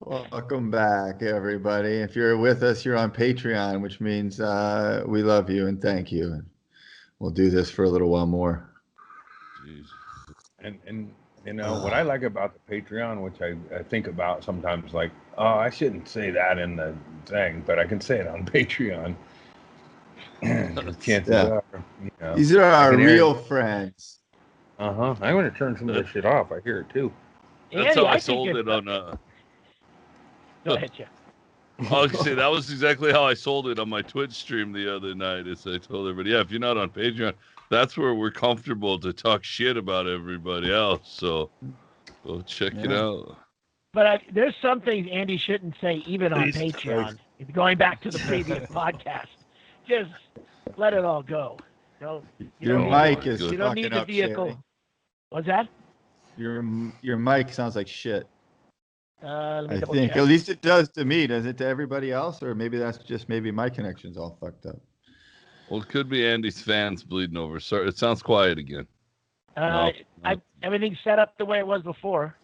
Welcome back, everybody. If you're with us, you're on Patreon, which means we love you and thank you. And we'll do this for a little while more. Jeez. And what I like about the Patreon, which I think about sometimes, like, oh, I shouldn't say that in the thing, but I can say it on Patreon. Chances are, these are our real friends. I'm going to turn some of this shit off. I hear it too. That's how I sold it on. Go ahead, Jeff. I was gonna say that was exactly how I sold it on my Twitch stream the other night. Is I told everybody, yeah, if you're not on Patreon, that's where we're comfortable to talk shit about everybody else. So go check it out. But there's some things Andy shouldn't say even on Patreon. Going back to the previous podcast, just let it all go. Your mic is you don't need the vehicle. Shit. What's that? Your mic sounds like shit. I think check. at least it does to me. Does it to everybody else, or maybe that's just my connection's all fucked up? Well, it could be Andy's fans bleeding over. Sorry, it sounds quiet again. Everything's set up the way it was before.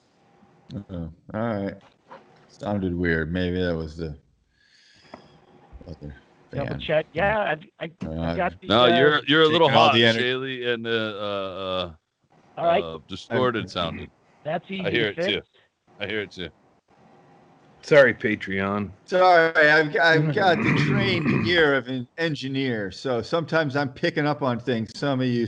All right. Sounded weird. Maybe that was the other fan. Double check. Yeah, I got the. No, you're a little hot, Shaylee, and all right. Distorted sounding. That's easy. I hear to it fix. too. I hear it too. Sorry, Patreon. Sorry, I've got the trained ear of an engineer, so sometimes I'm picking up on things. Some of you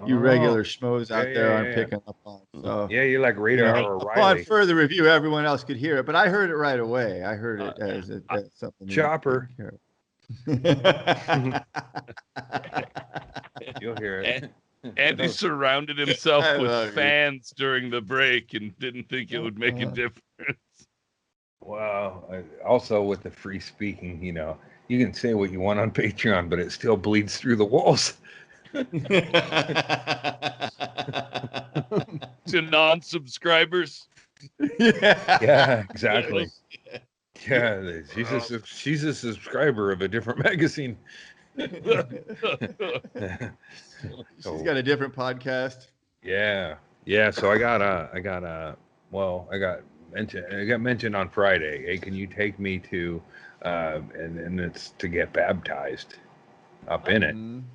regular schmoes out there aren't picking up on. So, yeah, you're like Radar or Riley. Upon further review, everyone else could hear it, but I heard it right away. I heard it as something. Chopper. You'll hear it. Andy surrounded himself with fans during the break and didn't think it would make a difference. Wow. Also, with the free speaking, you can say what you want on Patreon, but it still bleeds through the walls. To non-subscribers. Yeah, exactly. Yeah, she's a subscriber of a different magazine. She's got a different podcast. Yeah. So I got mentioned on Friday. Hey, can you take me to, and it's to get baptized up in it,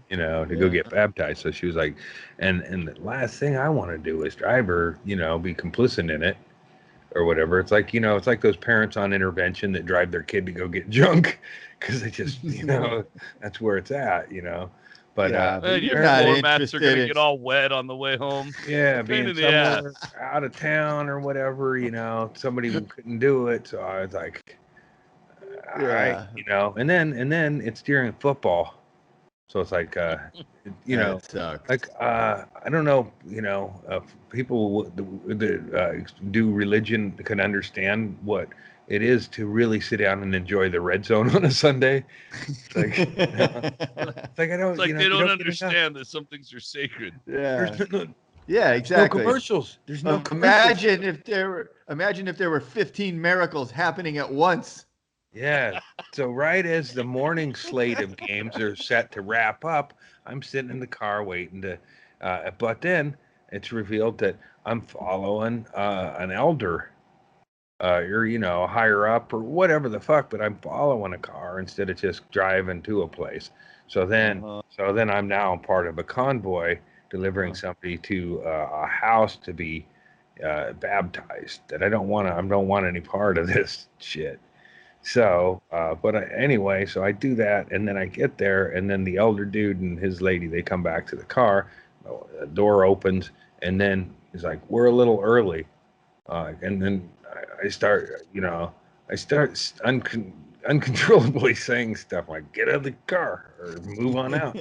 to go get baptized. So she was like, and the last thing I want to do is drive her, be complicit in it or whatever. It's like, it's like those parents on intervention that drive their kid to go get junk because they just, that's where it's at, But your floor mats are going to get all wet on the way home. Yeah, being somewhere out of town or whatever, somebody couldn't do it. So I was like, all right, and then it's during football. So it's like, like, I don't know, people that do religion can understand what it is to really sit down and enjoy the red zone on a Sunday. It's like, I don't. It's like they don't understand that some things are sacred. Yeah. Yeah, exactly. No commercials. There's no imagine if there were 15 miracles happening at once. Yeah. So right as the morning slate of games are set to wrap up, I'm sitting in the car waiting to. But then it's revealed that I'm following an elder. Or higher up or whatever the fuck, but I'm following a car instead of just driving to a place. So then I'm now part of a convoy delivering somebody to a house to be baptized. That I don't want any part of this shit. So, anyway, so I do that, and then I get there, and then the elder dude and his lady, they come back to the car. The door opens, and then he's like, "We're a little early," and then. I start uncontrollably saying stuff like, "Get out of the car," or "Move on out."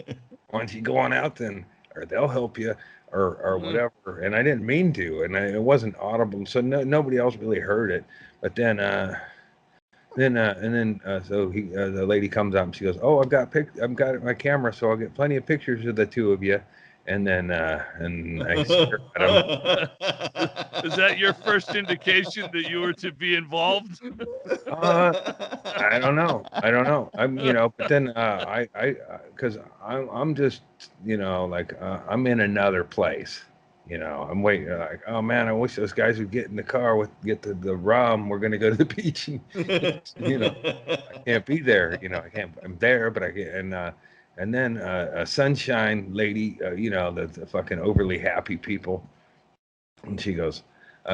Why don't you go on out then, or they'll help you, or whatever. And I didn't mean to, and it wasn't audible, so nobody else really heard it. But then the lady comes out and she goes, "Oh, I've got my camera, so I'll get plenty of pictures of the two of you." And then, and I stare at him. Is that your first indication that you were to be involved? I don't know. I'm, but then because I'm just, I'm in another place. I'm waiting. Like, oh man, I wish those guys would get in the car get the rum. We're gonna go to the beach, and I can't be there. I can't. I'm there, but I can't. And then a sunshine lady, the fucking overly happy people, and she goes.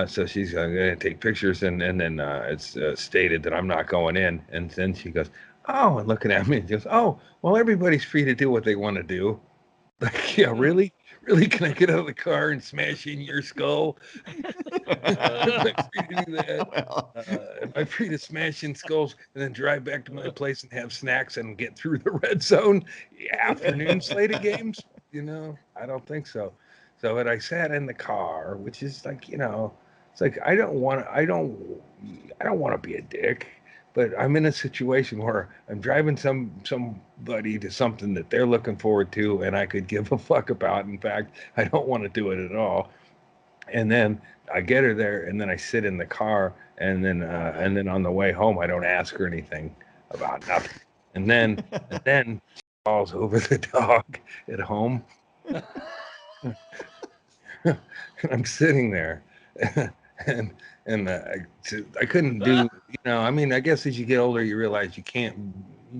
So she's going to take pictures, and then it's stated that I'm not going in. And then she goes, oh, and looking at me, and goes, oh, well, everybody's free to do what they want to do. Like, yeah, really? Really? Can I get out of the car and smash in your skull? Am I free to do that? Am I free to smash in skulls and then drive back to my place and have snacks and get through the red zone? Afternoon slate of games? I don't think so. So, but I sat in the car, which is like, it's like I don't want to be a dick, but I'm in a situation where I'm driving somebody to something that they're looking forward to, and I could give a fuck about. In fact, I don't want to do it at all. And then I get her there, and then I sit in the car, and then on the way home, I don't ask her anything about nothing. And then she falls over the dog at home. I'm sitting there, and I couldn't do. I mean, I guess as you get older, you realize you can't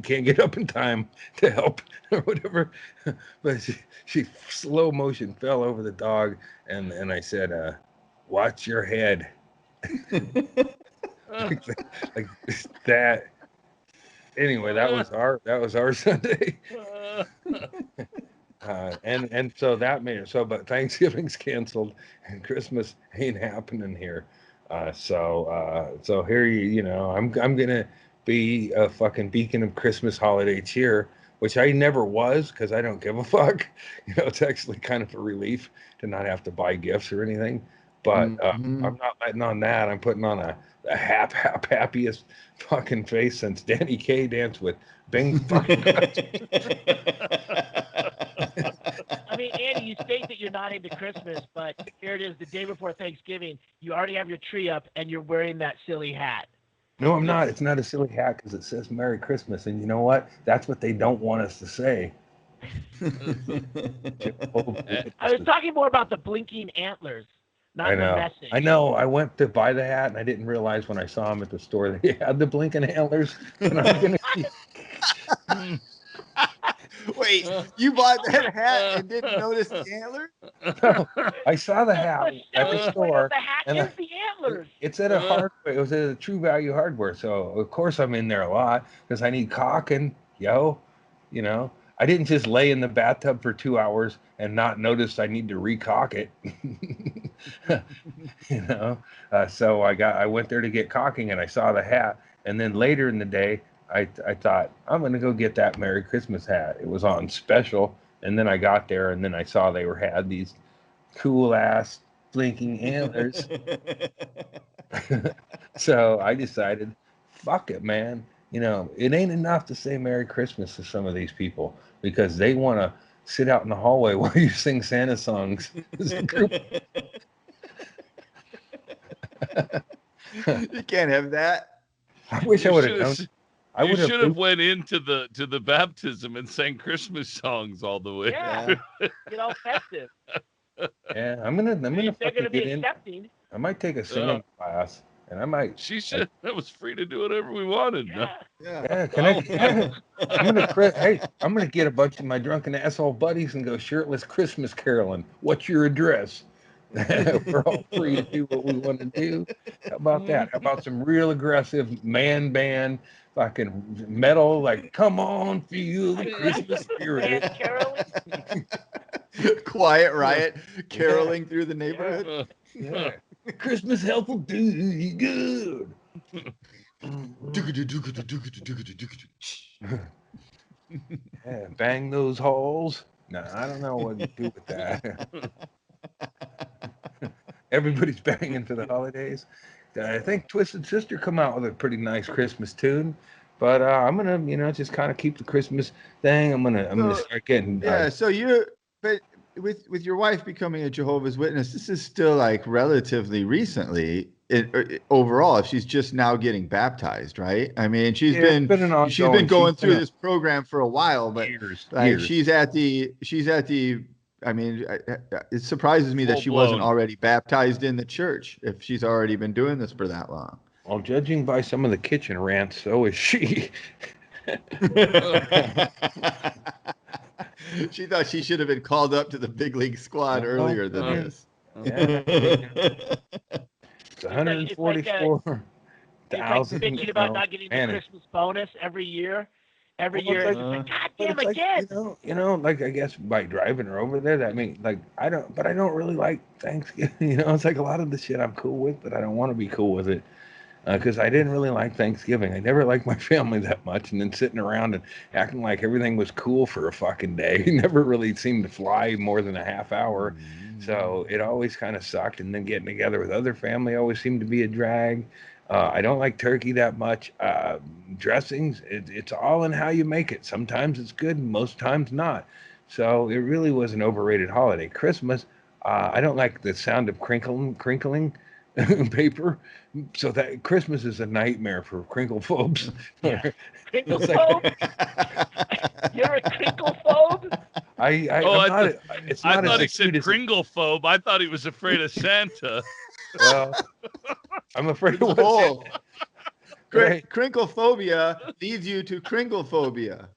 get up in time to help or whatever. But she slow motion fell over the dog, and I said, "Watch your head." like that. Anyway, that was our Sunday. And so that made it so, but Thanksgiving's canceled and Christmas ain't happening here. So here I'm gonna be a fucking beacon of Christmas holiday cheer, which I never was because I don't give a fuck. It's actually kind of a relief to not have to buy gifts or anything. But I'm not letting on that. I'm putting on the happiest fucking face since Danny Kaye danced with Bing fucking. I mean, Andy, you state that you're not into Christmas, but here it is, the day before Thanksgiving. You already have your tree up, and you're wearing that silly hat. No, I'm not. It's not a silly hat because it says Merry Christmas, and you know what? That's what they don't want us to say. I was talking more about the blinking antlers, not the message. I know. I went to buy the hat, and I didn't realize when I saw them at the store that they had the blinking antlers. And I'm gonna Wait, you bought that hat and didn't notice the antlers? No, I saw the hat at the store. The hat is the antlers. It's at a hardware. It was at a True Value Hardware. So of course I'm in there a lot because I need caulking, I didn't just lay in the bathtub for 2 hours and not notice I need to recaulk it. So I went there to get caulking and I saw the hat, and then later in the day I thought I'm gonna go get that Merry Christmas hat. It was on special, and then I got there and then I saw they had these cool ass blinking antlers. So I decided, fuck it, man. It ain't enough to say Merry Christmas to some of these people because they want to sit out in the hallway while you sing Santa songs as a group. You can't have that. I wish I would have known. You should have went into the baptism and sang Christmas songs all the way. Yeah, festive. Yeah, I'm gonna they're gonna be accepting. I might take a singing class, and I might. She said that was free to do whatever we wanted. Yeah. I'm gonna get a bunch of my drunken asshole buddies and go shirtless Christmas caroling. What's your address? We're all free to do what we want to do. How about that? How about some real aggressive man band, fucking metal, like come on, feel the Christmas spirit. Quiet Riot caroling through the neighborhood. Yeah. Christmas help will do you good. Yeah, bang those holes. No, I don't know what to do with that. Everybody's banging for the holidays. I think Twisted Sister come out with a pretty nice Christmas tune, but I'm gonna just kind of keep the Christmas thing. I'm gonna start getting. But with your wife becoming a Jehovah's Witness, this is still like relatively recently. Overall, if she's just now getting baptized, right? I mean, she's been going through this program for a while, but years. She's at the I mean, it surprises me that Full she wasn't blown. already baptized in the church if she's already been doing this for that long. Well, judging by some of the kitchen rants, so is she. She thought she should have been called up to the big league squad Well, earlier than I mean, this. yeah, it's It's like it's like 144,000. bitching about not getting the man, Christmas bonus every year. Every well, year it's it's like, just like, God but damn it's like again. like I guess by driving her over there, that mean like I don't, but I don't really like Thanksgiving. It's like a lot of the shit I'm cool with, but I don't want to be cool with it because I didn't really like Thanksgiving. I never liked my family that much, and then sitting around and acting like everything was cool for a fucking day never really seemed to fly more than a half hour. So it always kind of sucked, and then getting together with other family always seemed to be a drag. I don't like turkey that much. Dressings, it's all in how you make it. Sometimes it's good, and most times not. So it really was an overrated holiday. Christmas, I don't like the sound of crinkling paper. So that Christmas is a nightmare for crinklephobes. Yeah. Crinkle It's like phobe? You're a crinkle phobe? I'm not. It's I not as thought he acute said as Kringlephobe. I thought he was afraid of Santa. well. I'm afraid of what's Oh, right. crinklephobia leads you to kringlephobia.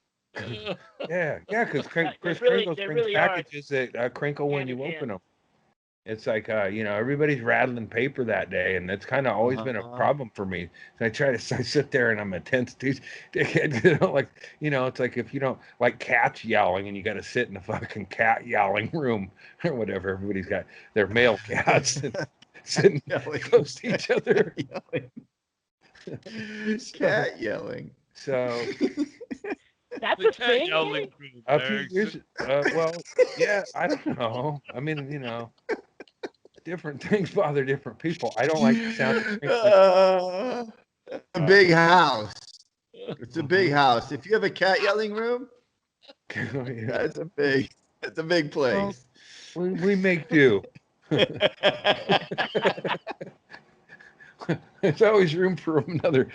Yeah, because There Chris really, Kringle there brings really are packages that crinkle when hand in you hand. open them. It's like everybody's rattling paper that day, and it's kind of always been a problem for me. So I sit there and I'm a tense dickhead, like it's like if you don't like cats yelling and you got to sit in a fucking cat yowling room or whatever. Everybody's got their male cats sitting Yelling. close to each other. Cat yelling. So That's The a cat thing, yowling Andy? group, a few Eric. years, well, yeah, I don't know. I mean, different things bother different people. I don't like the sound of crinkling. A big house. It's a big house. If you have a cat yelling room, Yeah. that's a big place. We make do. There's always room for another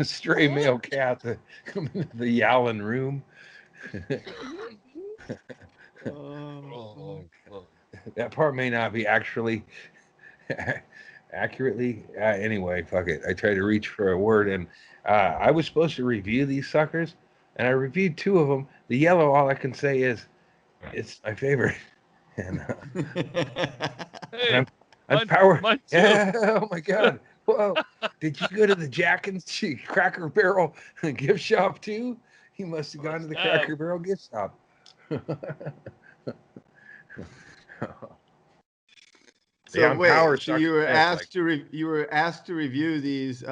stray male cat to come into the yowling room. Oh, fuck. That part may not be actually accurately. Anyway, fuck it. I tried to reach for a word, and I was supposed to review these suckers, and I reviewed two of them. The yellow, all I can say is it's my favorite. And, Hey, and I'm power. mine too. Yeah. Oh my God. Whoa. Did you go to the Jack and Cracker Barrel gift shop too? You must have gone to the Cracker Barrel gift shop. So Yeah, I'm wait, power so you sucking were this, asked you were asked to review these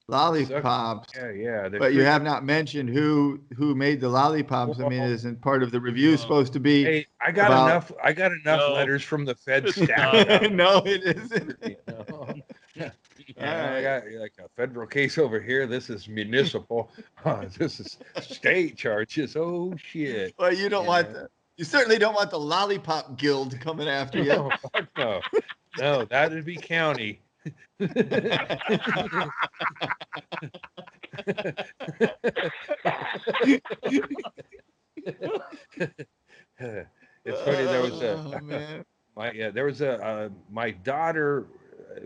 lollipops, yeah. but you have not mentioned who made the lollipops. I mean, Well, isn't part of the review supposed to be hey, I got about? enough. I got enough No. letters from the Fed It's stacked not. up. No, it isn't. I got like a federal case over here. This is municipal. This is state charges. Oh shit! Well, you don't You want know? you certainly don't want the lollipop guild coming after you. No, fuck no, no. That'd be county. It's funny. There was Oh man. my daughter.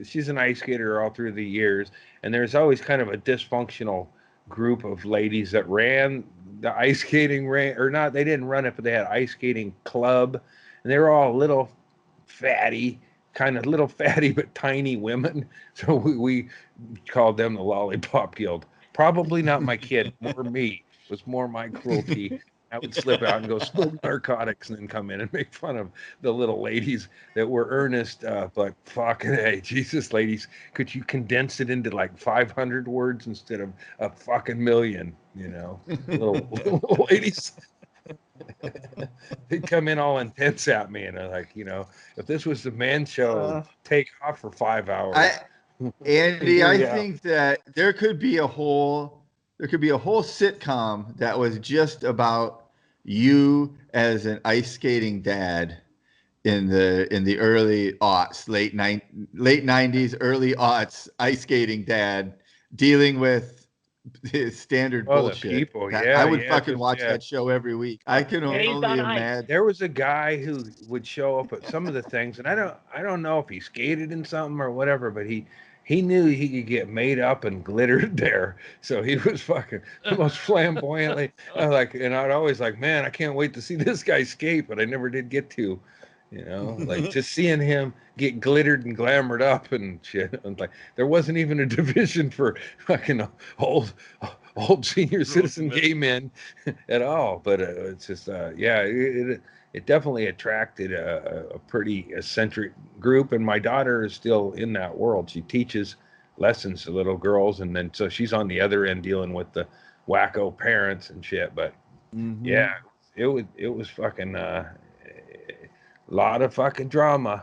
She's an ice skater all through the years, and there's always kind of a dysfunctional group of ladies that ran the ice skating ran or not. They didn't run it, but they had ice skating club, and they were all little fatty, kind of little fatty but tiny women. So we called them the Lollipop Guild. Probably not my kid, more me. It was more my cruelty. I would slip out and go smoke narcotics and then come in and make fun of the little ladies that were earnest. But fucking hey, Jesus, ladies, could you condense it into like 500 words instead of a fucking million? Little ladies. They'd come in all intense at me, and I'm like, if this was the man show, take off for 5 hours. Andy, I Yeah. think that there could be a whole sitcom that was just about you as an ice skating dad in the early aughts, late 90s, early aughts, ice skating dad dealing with standard Oh, the bullshit. people, I would yeah, fucking 'cause, watch yeah. that show every week. I can Days only on Ice. imagine. There was a guy who would show up at some of the things, and I don't know if he skated in something or whatever, but he knew he could get made up and glittered there. So he was fucking the most flamboyantly and I'd always like, man, I can't wait to see this guy skate, but I never did get to. Like just seeing him get glittered and glamored up and shit. And like there wasn't even a division for fucking old senior citizen gay men at all. But it's just it definitely attracted a pretty eccentric group. And my daughter is still in that world. She teaches lessons to little girls, and then so she's on the other end dealing with the wacko parents and shit. But yeah, it was fucking lot of fucking drama.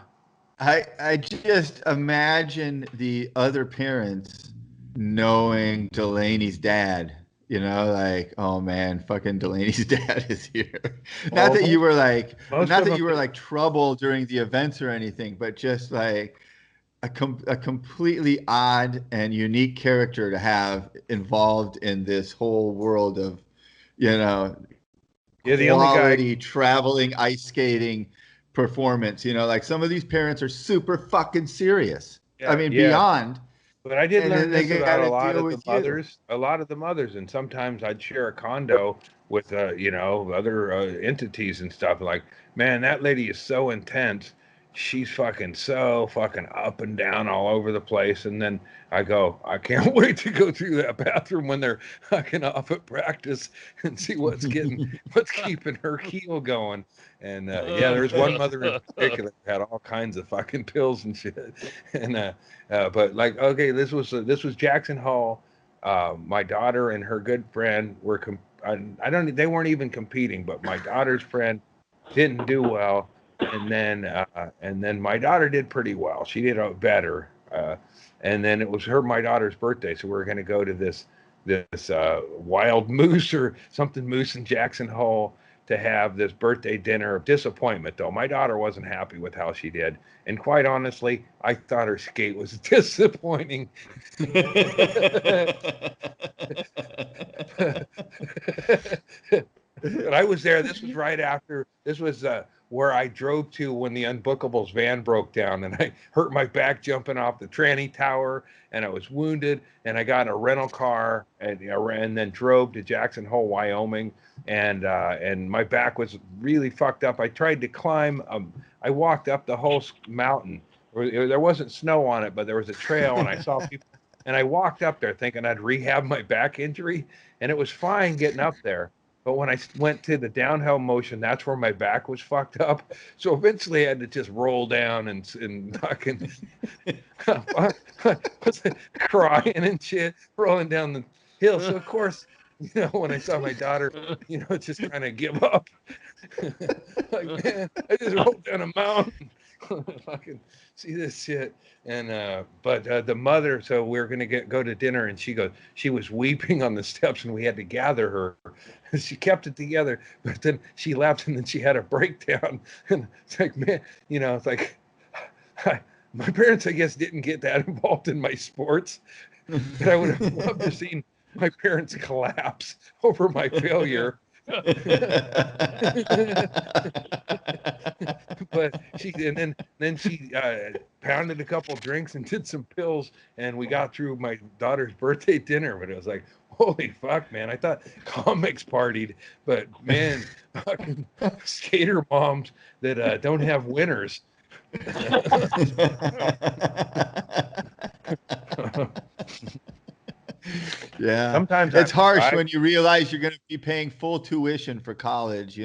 I just imagine the other parents knowing Delaney's dad. Like, oh man, fucking Delaney's dad is here. Not that you were like, Most not of that them- you were like trouble during the events or anything, but just like a completely odd and unique character to have involved in this whole world of, you know, Yeah, the only guy. quality traveling ice skating performance. Like some of these parents are super fucking serious. I mean, Yeah. beyond. But I did And learn then they this about gotta a lot deal of the with you. mothers. A lot of the mothers, and sometimes I'd share a condo with other entities and stuff. Like, man, that lady is so intense. She's fucking so fucking up and down all over the place. And then I go, I can't wait to go through that bathroom when they're fucking off at practice and see what's keeping her keel going. And there's one mother in particular who had all kinds of fucking pills and shit. And but like, okay, this was Jackson Hole. My daughter and her good friend were they weren't even competing, but my daughter's friend didn't do well, and then my daughter did pretty well. She did better, and then it was my daughter's birthday, so we were going to go to this wild moose or something moose in Jackson Hole to have this birthday dinner of disappointment. Though my daughter wasn't happy with how she did, and quite honestly, I thought her skate was disappointing. But I was there. This was right after. This was where I drove to when the Unbookables van broke down, and I hurt my back jumping off the tranny tower, and I was wounded, and I got in a rental car and then drove to Jackson Hole, Wyoming, and my back was really fucked up. I tried to climb. I walked up the whole mountain. There wasn't snow on it, but there was a trail, and I saw people. And I walked up there thinking I'd rehab my back injury, and it was fine getting up there. But when I went to the downhill motion, that's where my back was fucked up. So eventually I had to just roll down and fucking crying and shit, rolling down the hill. So of course, when I saw my daughter, just kind of give up. Like, man, I just rolled down a mountain. Fucking see this shit. And but the mother, so we were gonna go to dinner, and she was weeping on the steps, and we had to gather her. She kept it together, but then she left, and then she had a breakdown. And it's like, man, it's like my parents, I guess, didn't get that involved in my sports, but I would have loved to seen my parents collapse over my failure. But then she pounded a couple drinks and did some pills, and we got through my daughter's birthday dinner. But it was like, holy fuck, man! I thought comics partied, but man, fucking skater moms that don't have winners. Yeah. Sometimes it's harsh when you realize you're going to be paying full tuition for college,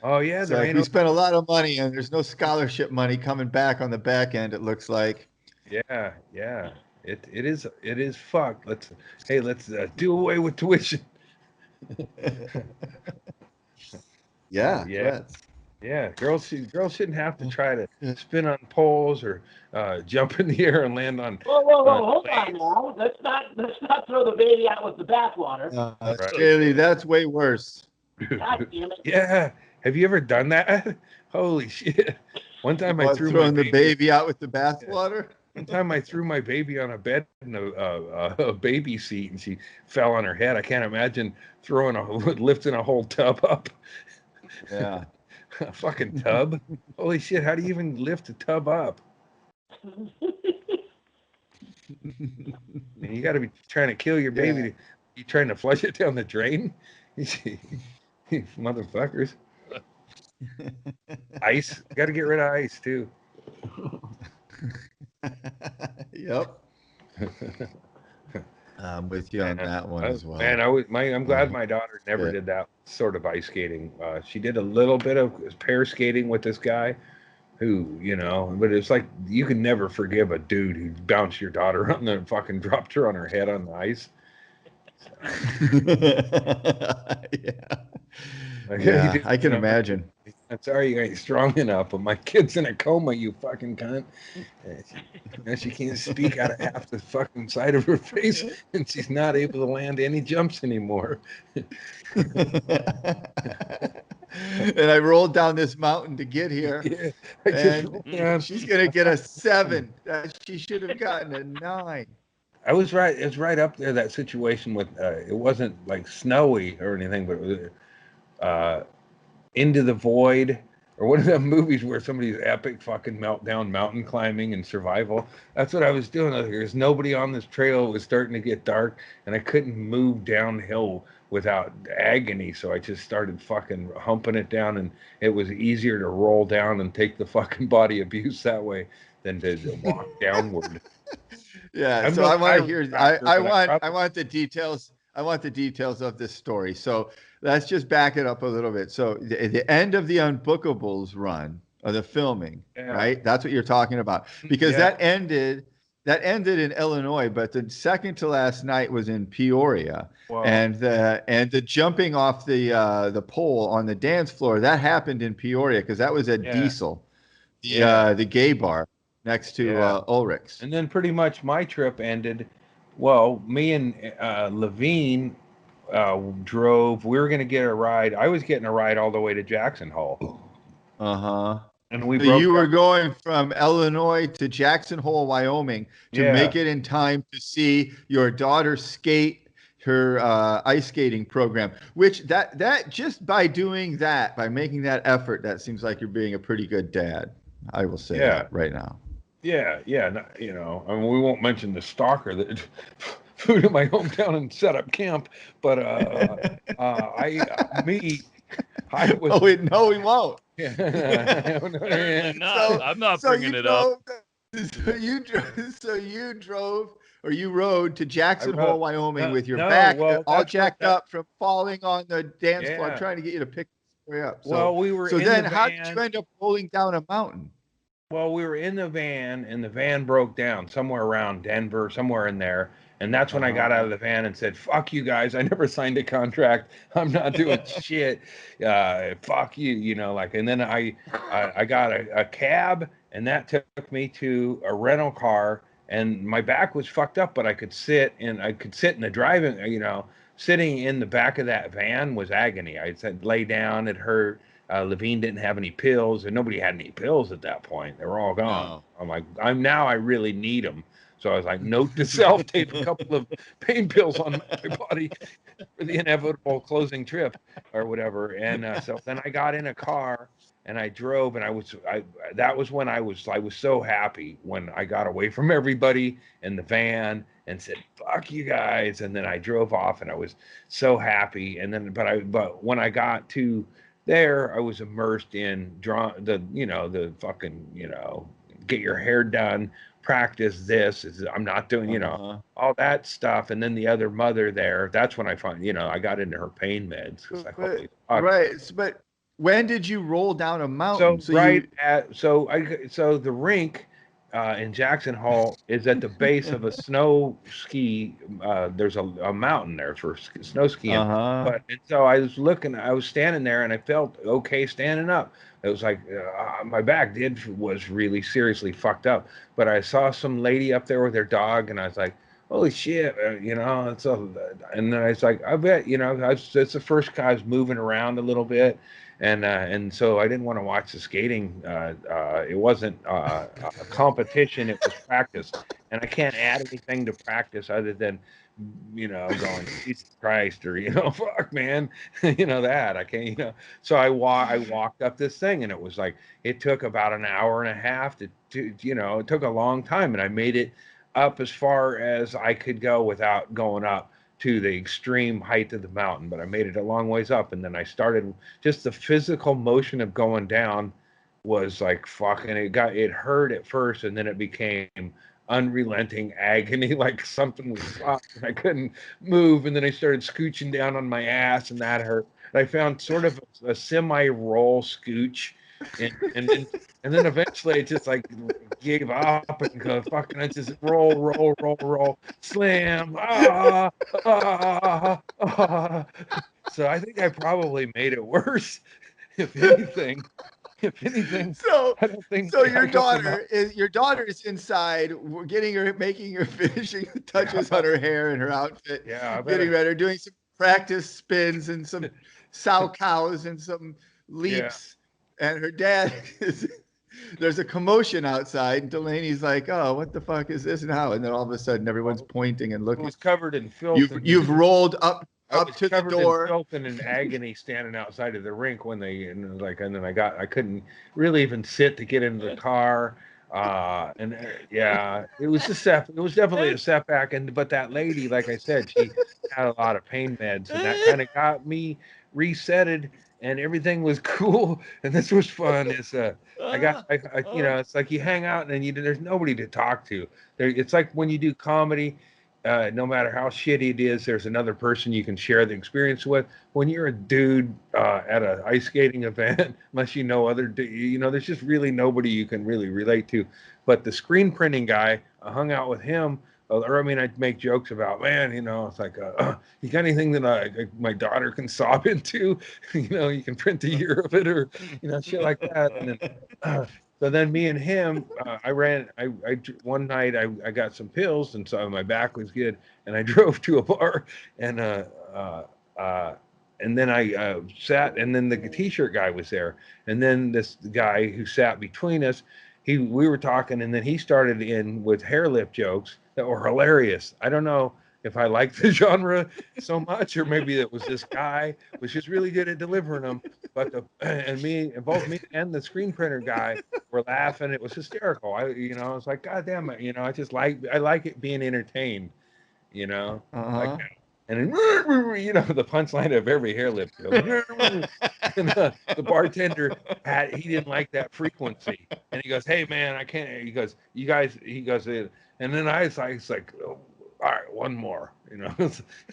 Oh yeah, It's like we spent a lot of money and there's no scholarship money coming back on the back end, it looks like. Yeah. It is fucked. Let's do away with tuition. Yeah. Yeah. Girls shouldn't have to try to spin on poles or jump in the air and land on. Whoa! Hold on now. Let's not throw the baby out with the bathwater. Really, that's way worse. God damn it. Yeah. Have you ever done that? Holy shit! One time I threw throwing the baby out with the bathwater. One time I threw my baby on a bed in a baby seat, and she fell on her head. I can't imagine lifting a whole tub up. Yeah. A fucking tub. Holy shit! How do you even lift a tub up? You got to be trying to kill your baby. You trying to flush it down the drain? Motherfuckers. Ice. Got to get rid of ice too. Yep. I'm with you on that one as well. Man, I'm glad my daughter never did that sort of ice skating. She did a little bit of pair skating with this guy who, but it's like you can never forgive a dude who bounced your daughter on the fucking dropped her on her head on the ice. Yeah, I can imagine. I'm sorry you ain't strong enough, but my kid's in a coma, you fucking cunt. She can't speak out of half the fucking side of her face, and she's not able to land any jumps anymore. And I rolled down this mountain to get here. And she's going to get a 7. She should have gotten a 9. I was right. It's right up there, that situation with, it wasn't like snowy or anything, but it was Into the Void, or one of the movies where somebody's epic fucking meltdown mountain climbing and survival. That's what I was doing. There's nobody on this trail. It was starting to get dark, and I couldn't move downhill without agony, so I just started fucking humping it down, and it was easier to roll down and take the fucking body abuse that way than to walk downward. Yeah, so I want to hear. I want the details. I want the details of this story. So let's just back it up a little bit. So the end of the Unbookables run of the filming, right? That's what you're talking about, because that ended in Illinois, but the second to last night was in Peoria. Wow. And the jumping off the pole on the dance floor, that happened in Peoria because that was at Diesel, the gay bar next to Ulrich's. And then pretty much my trip ended. Well, me and Levine drove. We were going to get a ride. I was getting a ride all the way to Jackson Hole. Uh-huh. And we you were going from Illinois to Jackson Hole, Wyoming to make it in time to see your daughter skate her ice skating program, which that just by doing that, by making that effort, that seems like you're being a pretty good dad. I will say that right now. Yeah. I mean, we won't mention the stalker that flew to my hometown and set up camp, but I was. Oh, no, we won't. No, I'm not bringing it up. So you drove or you rode to Jackson Hole, Wyoming with your back all jacked up from falling on the dance floor. I'm trying to get you to pick the story up. So, we were. So then, how did you end up rolling down a mountain? Well, we were in the van, and the van broke down somewhere around Denver, somewhere in there. And that's when I got out of the van and said, fuck you guys. I never signed a contract. I'm not doing shit. Fuck you, and then I got a cab, and that took me to a rental car, and my back was fucked up, but I could sit in the driving, sitting in the back of that van was agony. I said, lay down, it hurt. Levine didn't have any pills, and nobody had any pills at that point. They were all gone. No. I'm like, I really need them. So I was like, note to self, tape a couple of pain pills on my body for the inevitable closing trip or whatever. And so then I got in a car and I drove, and that was when I was so happy when I got away from everybody in the van and said, fuck you guys. And then I drove off, and I was so happy. And then, but when I got to there, I was immersed in the fucking, get your hair done, practice this. I'm not doing, all that stuff. And then the other mother there, that's when I I got into her pain meds. But when did you roll down a mountain? So the rink in Jackson Hole is at the base of a snow ski. There's a mountain there for snow skiing. And so I was standing there, and I felt okay standing up. It was like my back was really seriously fucked up. But I saw some lady up there with her dog, and I was like, holy shit, and then I was like, I bet, it's the first guy was moving around a little bit. and so I didn't want to watch the skating. It wasn't a competition; it was practice, and I can't add anything to practice other than going Jesus Christ or fuck man, that I can't. So I walked up this thing, and it was like it took about an hour and a half to it took a long time, and I made it up as far as I could go without going up to the extreme height of the mountain, but I made it a long ways up, and then I started just the physical motion of going down was like fucking it hurt at first, and then it became unrelenting agony, like something was up and I couldn't move, and then I started scooching down on my ass, and that hurt. And I found sort of a semi-roll scooch, and then eventually it just like gave up and go fucking I just roll, slam, So I think I probably made it worse, if anything. If anything, So, I don't think so your daughter is inside, making her finishing touches on her hair and her outfit. Yeah, getting ready, doing some practice spins and some sow cows and some leaps. And her dad there's a commotion outside, and Delaney's like, "Oh, what the fuck is this now?" And then all of a sudden, everyone's pointing and It looking. was covered in filth. You've rolled up I was to the covered door. in filth and in agony, standing outside of the rink when and then I couldn't really even sit to get into the car. It was it was definitely a setback. But that lady, like I said, she had a lot of pain meds, and that kind of got me resetted, and everything was cool. And this was fun. It's it's like you hang out and then there's nobody to talk to. It's like when you do comedy. No matter how shitty it is, there's another person you can share the experience with. When you're a dude at an ice skating event, unless you know there's just really nobody you can really relate to. But the screen printing guy, I hung out with him. I'd make jokes about, man, it's like, you got anything that my daughter can sob into? You can print a year of it, or shit like that. And then, so then me and him, one night I got some pills, and so my back was good, and I drove to a bar, and then I sat, and then the t-shirt guy was there, and then this guy who sat between us, we were talking, and then he started in with hair lip jokes that were hilarious. I don't know if I liked the genre so much, or maybe it was this guy was just really good at delivering them. But both me and the screen printer guy were laughing. It was hysterical. I was like, God damn it, I like it being entertained, like, and then the punchline of every hair lip joke. And the bartender he didn't like that frequency, and he goes, "Hey man, I can't." He goes, "You guys," he goes, and then it's like, oh, all right, one more, and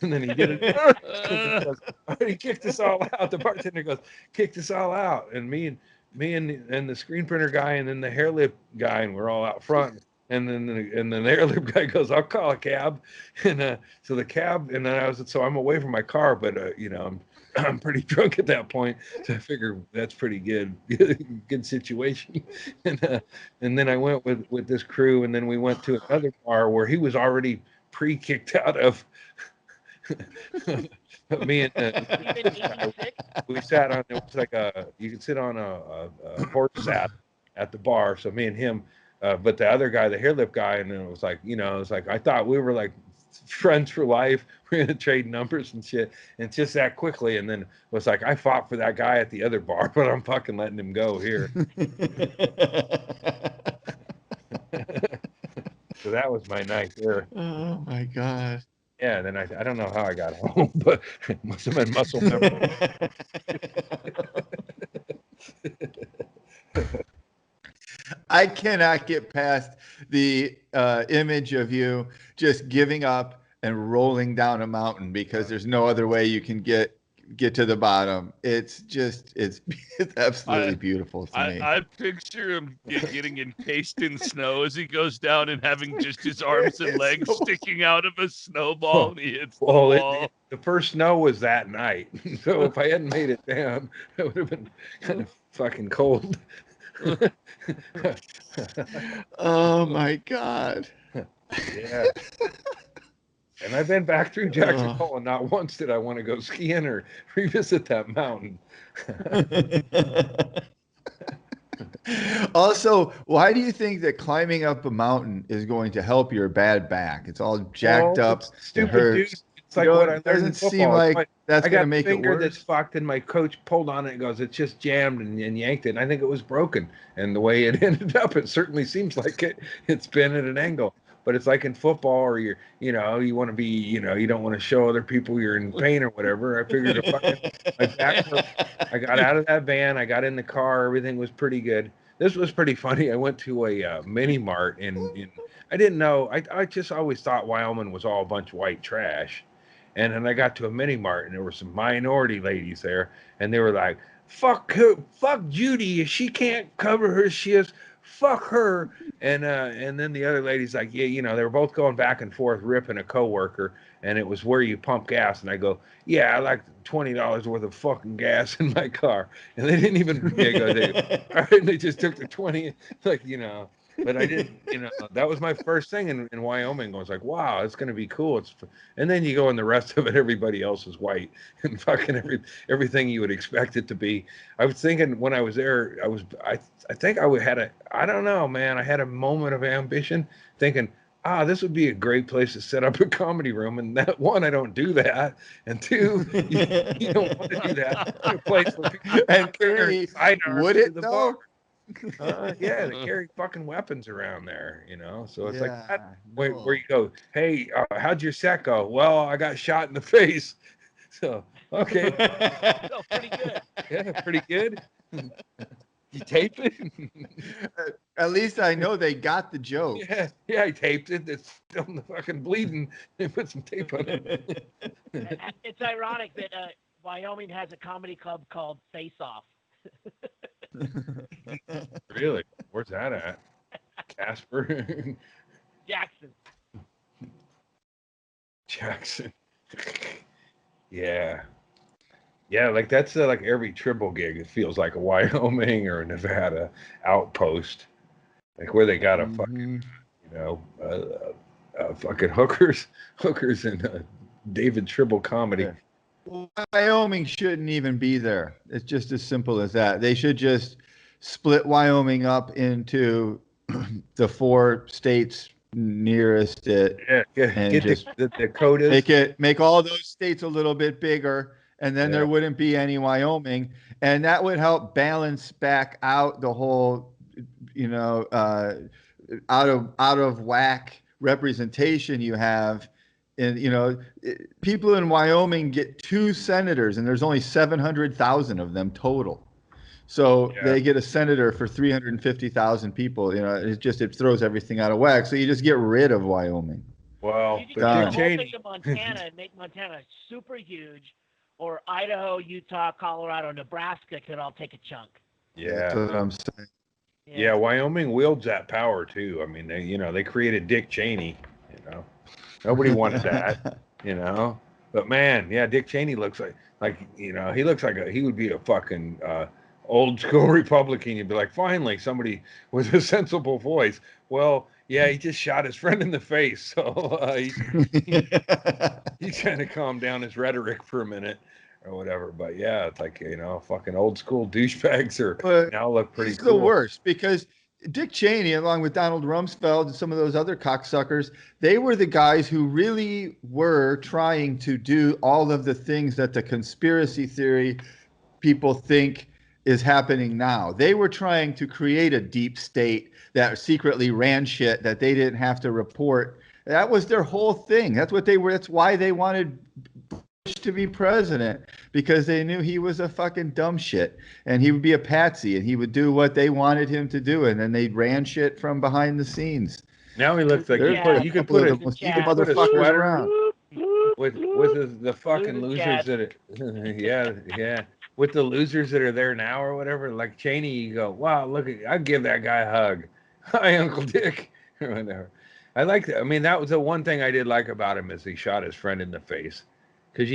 then he did it. He kicked us all out. The bartender goes, "Kicked us all out," and me and the screen printer guy, and then the hair lip guy, and we're all out front. And then the hair lip guy goes, "I'll call a cab," and so the cab, and then I'm away from my car, but I'm pretty drunk at that point, so I figure that's pretty good situation. And then I went with this crew, and then we went to another bar where he was already pre-kicked out of. Me and we sat on. It was like you could sit on a horse saddle at the bar. So me and him. But the other guy, the hair lip guy, and it was like, I thought we were like friends for life. We're gonna trade numbers and shit, and just that quickly. And then it was like, I fought for that guy at the other bar, but I'm fucking letting him go here. So that was my night there. Oh my God. Yeah, and then I don't know how I got home, but it must have been muscle memory. I cannot get past the image of you just giving up and rolling down a mountain because there's no other way you can get to the bottom. It's absolutely beautiful to me. I picture him getting encased in snow as he goes down and having just his arms and legs sticking out of a snowball, and he hits the wall. The first snow was that night, so if I hadn't made it down, it would have been kind of fucking cold. Oh my God. Yeah. And I've been back through Jackson Hole, and not once did I want to go skiing or revisit that mountain. Also, why do you think that climbing up a mountain is going to help your bad back? It's all jacked up. It's It stupid, dude. hurts. It's like what I It learned in doesn't seem football. like that's I going got to a make it finger that's worse. fucked, and my coach pulled on it and goes, "It's just jammed," and yanked it. And I think it was broken. And the way it ended up, it certainly seems like it's been at an angle. But it's like in football, or you want to be, you don't want to show other people you're in pain or whatever. I figured if my back hurt. I got out of that van. I got in the car. Everything was pretty good. This was pretty funny. I went to a mini mart in I didn't know. I just always thought Wyoming was all a bunch of white trash. And then I got to a mini mart and there were some minority ladies there, and they were like, "Fuck her, fuck Judy. If she can't cover her shifts, fuck her." And then the other lady's like, "Yeah, they were both going back and forth ripping a coworker, and it was where you pump gas." And I go, "Yeah, I like $20 worth of fucking gas in my car." And they didn't even they just took the 20, like. But I didn't, that was my first thing in Wyoming. I was like, wow, it's going to be cool. And then you go in the rest of it, everybody else is white and fucking everything you would expect it to be. I was thinking when I was there, I think I don't know, man. I had a moment of ambition thinking, this would be a great place to set up a comedy room. And that, one, I don't do that. And two, you don't want to do that in a place where people And carry three, sidearms would to it the though? bar. Yeah, they carry fucking weapons around there, so it's like that. Where you go, "Hey, how'd your set go?" "Well, I got shot in the face." So, okay. So pretty good. Yeah, pretty good. You tape it? At least I know they got the joke. Yeah, I taped it. It's still fucking bleeding. They put some tape on it. It's ironic that Wyoming has a comedy club called Face Off. Really? Where's that at? Casper? Jackson. Yeah. Yeah, like that's like every triple gig. It feels like a Wyoming or a Nevada outpost, like where they got a fucking, fucking hookers and David Tribble comedy. Yeah. Wyoming shouldn't even be there. It's just as simple as that. They should just split Wyoming up into the 4 states nearest it, and Get just the Dakotas. make all those states a little bit bigger, and then there wouldn't be any Wyoming, and that would help balance back out the whole, out of whack representation you have. And people in Wyoming get 2 senators, and there's only 700,000 of them total. So they get a senator for 350,000 people. It throws everything out of whack. So you just get rid of Wyoming. Well, you can Dick Cheney to Montana and make Montana super huge, or Idaho, Utah, Colorado, Nebraska could all take a chunk. Yeah, that's what I'm saying. Yeah, Wyoming wields that power too. I mean, they created Dick Cheney. Nobody wanted that. But man, yeah, Dick Cheney looks like he looks like he would be a fucking old school Republican. You'd be like, finally, somebody with a sensible voice. Well, yeah, he just shot his friend in the face, so he's trying to calm down his rhetoric for a minute or whatever. But yeah, it's like fucking old school douchebags now look pretty cool. It's the worst because Dick Cheney, along with Donald Rumsfeld and some of those other cocksuckers, they were the guys who really were trying to do all of the things that the conspiracy theory people think is happening now. They were trying to create a deep state that secretly ran shit that they didn't have to report. That was their whole thing. That's what they were. That's why they wanted Bush to be president, because they knew he was a fucking dumb shit and he would be a patsy and he would do what they wanted him to do, and then they ran shit from behind the scenes. Now he looks like you could put a sweater with the fucking losers that are with the losers that are there now or whatever. Like Cheney, you go, wow, look, I'd give that guy a hug. Hi, Uncle Dick, or whatever. I like that. I mean, that was the one thing I did like about him, is he shot his friend in the face. Because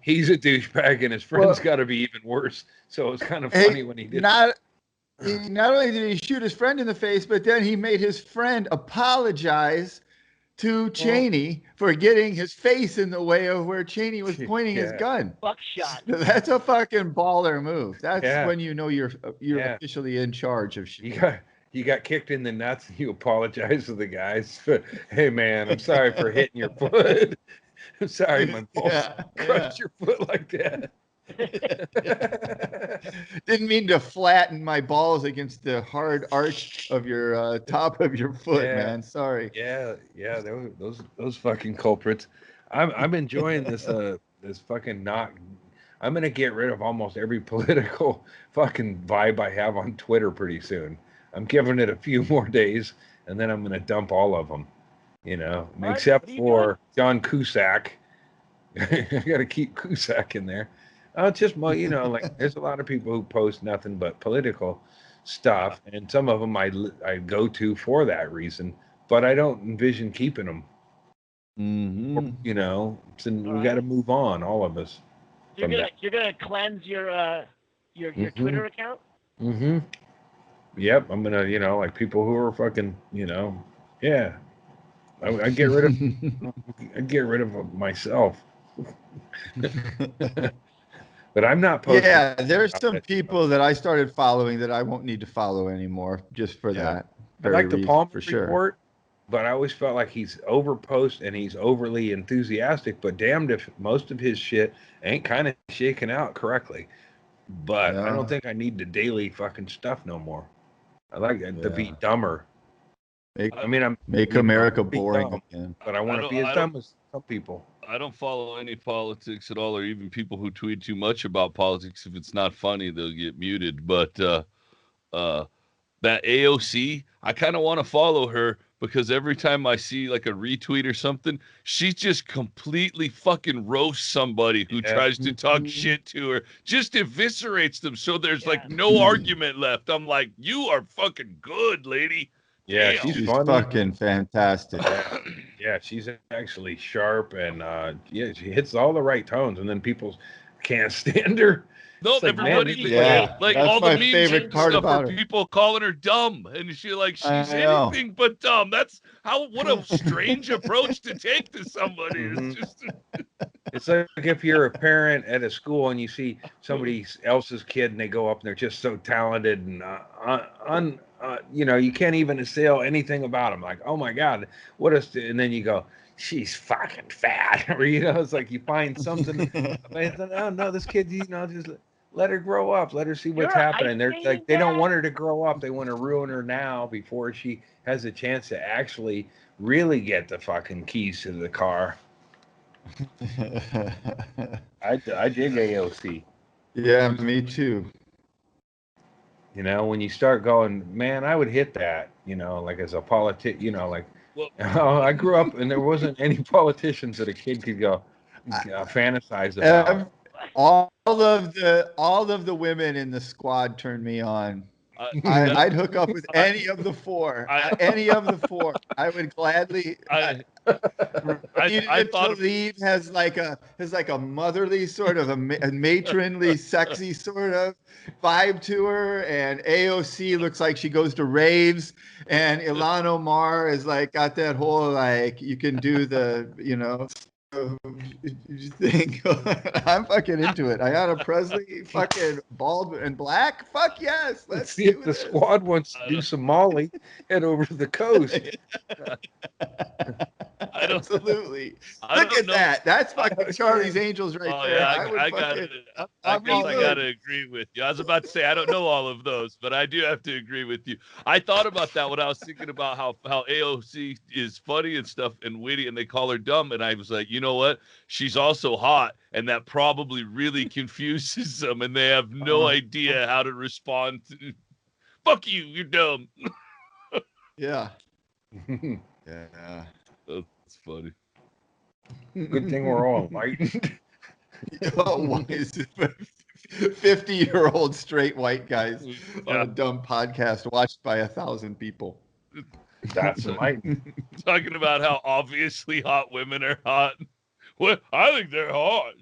he's a douchebag and his friend's got to be even worse. So it was kind of funny when he did. Not only did he shoot his friend in the face, but then he made his friend apologize to Cheney for getting his face in the way of where Cheney was pointing his gun. Buckshot. That's a fucking baller move. That's Yeah. when you know you're Yeah. officially in charge of shit. You got kicked in the nuts and you apologize to the guys. Hey man, I'm sorry for hitting your foot. I'm sorry my balls crushed your foot like that. Didn't mean to flatten my balls against the hard arch of your top of your foot, man. Sorry. Yeah, those fucking culprits. I'm enjoying this this fucking not. I'm gonna get rid of almost every political fucking vibe I have on Twitter pretty soon. I'm giving it a few more days, and then I'm gonna dump all of them. You know, except for John Cusack. I got to keep Cusack in there. It's just, you know, like there's a lot of people who post nothing but political stuff, and some of them I go to for that reason, but I don't envision keeping them. Mm-hmm. You know, so we got to move on, all of us. You're gonna cleanse your Twitter account. Mm-hmm. Yep, I'm gonna, you know, like people who are fucking, you know, yeah. I get rid of myself. But I'm not posting. Yeah, there's some people that I started following that I won't need to follow anymore just for that. I like the Palmer for sure. report, but I always felt like he's overpost and he's overly enthusiastic, but damned if most of his shit ain't kind of shaken out correctly. But I don't think I need the daily fucking stuff no more. I like to be dumber. Make America boring again. But I want to be as dumb as some people. I don't follow any politics at all, or even people who tweet too much about politics. If it's not funny, they'll get muted. But that AOC, I kind of want to follow her because every time I see like a retweet or something, she just completely fucking roasts somebody who tries to talk shit to her, just eviscerates them. So there's like no argument left. I'm like, you are fucking good, lady. Yeah, damn. She's fucking fantastic. Yeah, she's actually sharp and she hits all the right tones, and then people can't stand her. No, everybody, like all the memes favorite part stuff about are her. people calling her dumb, and she's anything but dumb. That's what a strange approach to take to somebody. It's just. It's like if you're a parent at a school and you see somebody else's kid and they go up and they're just so talented and you know, you can't even assail anything about them. Like, oh my God, and then you go, she's fucking fat. Or, you know, it's like you find something. Oh no, this kid, you know, just let her grow up. Let her see what's happening. They're like, they don't want her to grow up. They want to ruin her now before she has a chance to actually really get the fucking keys to the car. I dig AOC. Yeah, me too. You know, when you start going, man, I would hit that, you know, like as a politic, you know, like, I grew up and there wasn't any politicians that a kid could go fantasize about. All of the women in the squad turned me on. I'd hook up with any of the four. Any of the four. I would gladly. I Tlaib has like a motherly sort of a matronly, sexy sort of vibe to her, and AOC looks like she goes to raves, and Ilhan Omar is like got that whole like you can do the thing. I'm fucking into it. Ayanna Presley, fucking bald and black. Fuck yes. Let's see if the squad wants to do some Molly. Head over to the coast. Absolutely. Look at that. That's fucking Charlie's Angels right there. I gotta agree with you. I was about to say I don't know all of those, but I do have to agree with you. I thought about that when I was thinking about how AOC is funny and stuff and witty, and they call her dumb, and I was like, you know what? She's also hot, and that probably really confuses them, and they have no idea how to respond to. Fuck you, you're dumb. Yeah. Yeah. That's funny. Good thing we're all white. 50-year-old straight white guys on a dumb podcast watched by 1,000 people. That's enlightened. Talking about how obviously hot women are hot. Well, I think they're hot.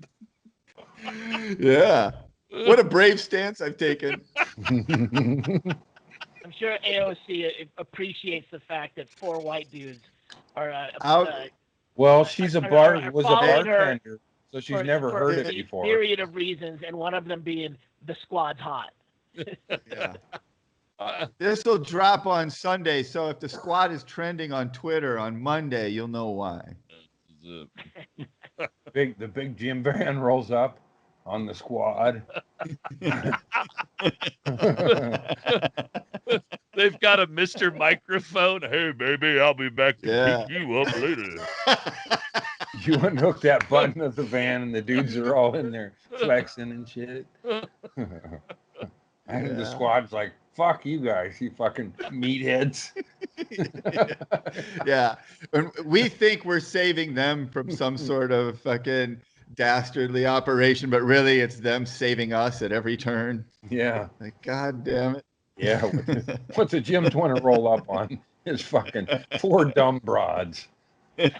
Yeah. What a brave stance I've taken. I'm sure AOC appreciates the fact that 4 white dudes Or Well, she's a or following her bartender, so she's never heard it a before. myriad of reasons, and one of them being the squad's hot. Yeah. This will drop on Sunday, so if the squad is trending on Twitter on Monday, you'll know why. The big Jim van rolls up on the squad. They've got a Mr. Microphone. Hey, baby, I'll be back to pick you up later. You unhook that button of the van, and the dudes are all in there flexing and shit. And the squad's like, fuck you guys, you fucking meatheads. Yeah. And we think we're saving them from some sort of fucking dastardly operation, but really it's them saving us at every turn. Yeah. Like, God damn it. Yeah. What the Jim's want to roll up on is fucking 4 dumb broads. They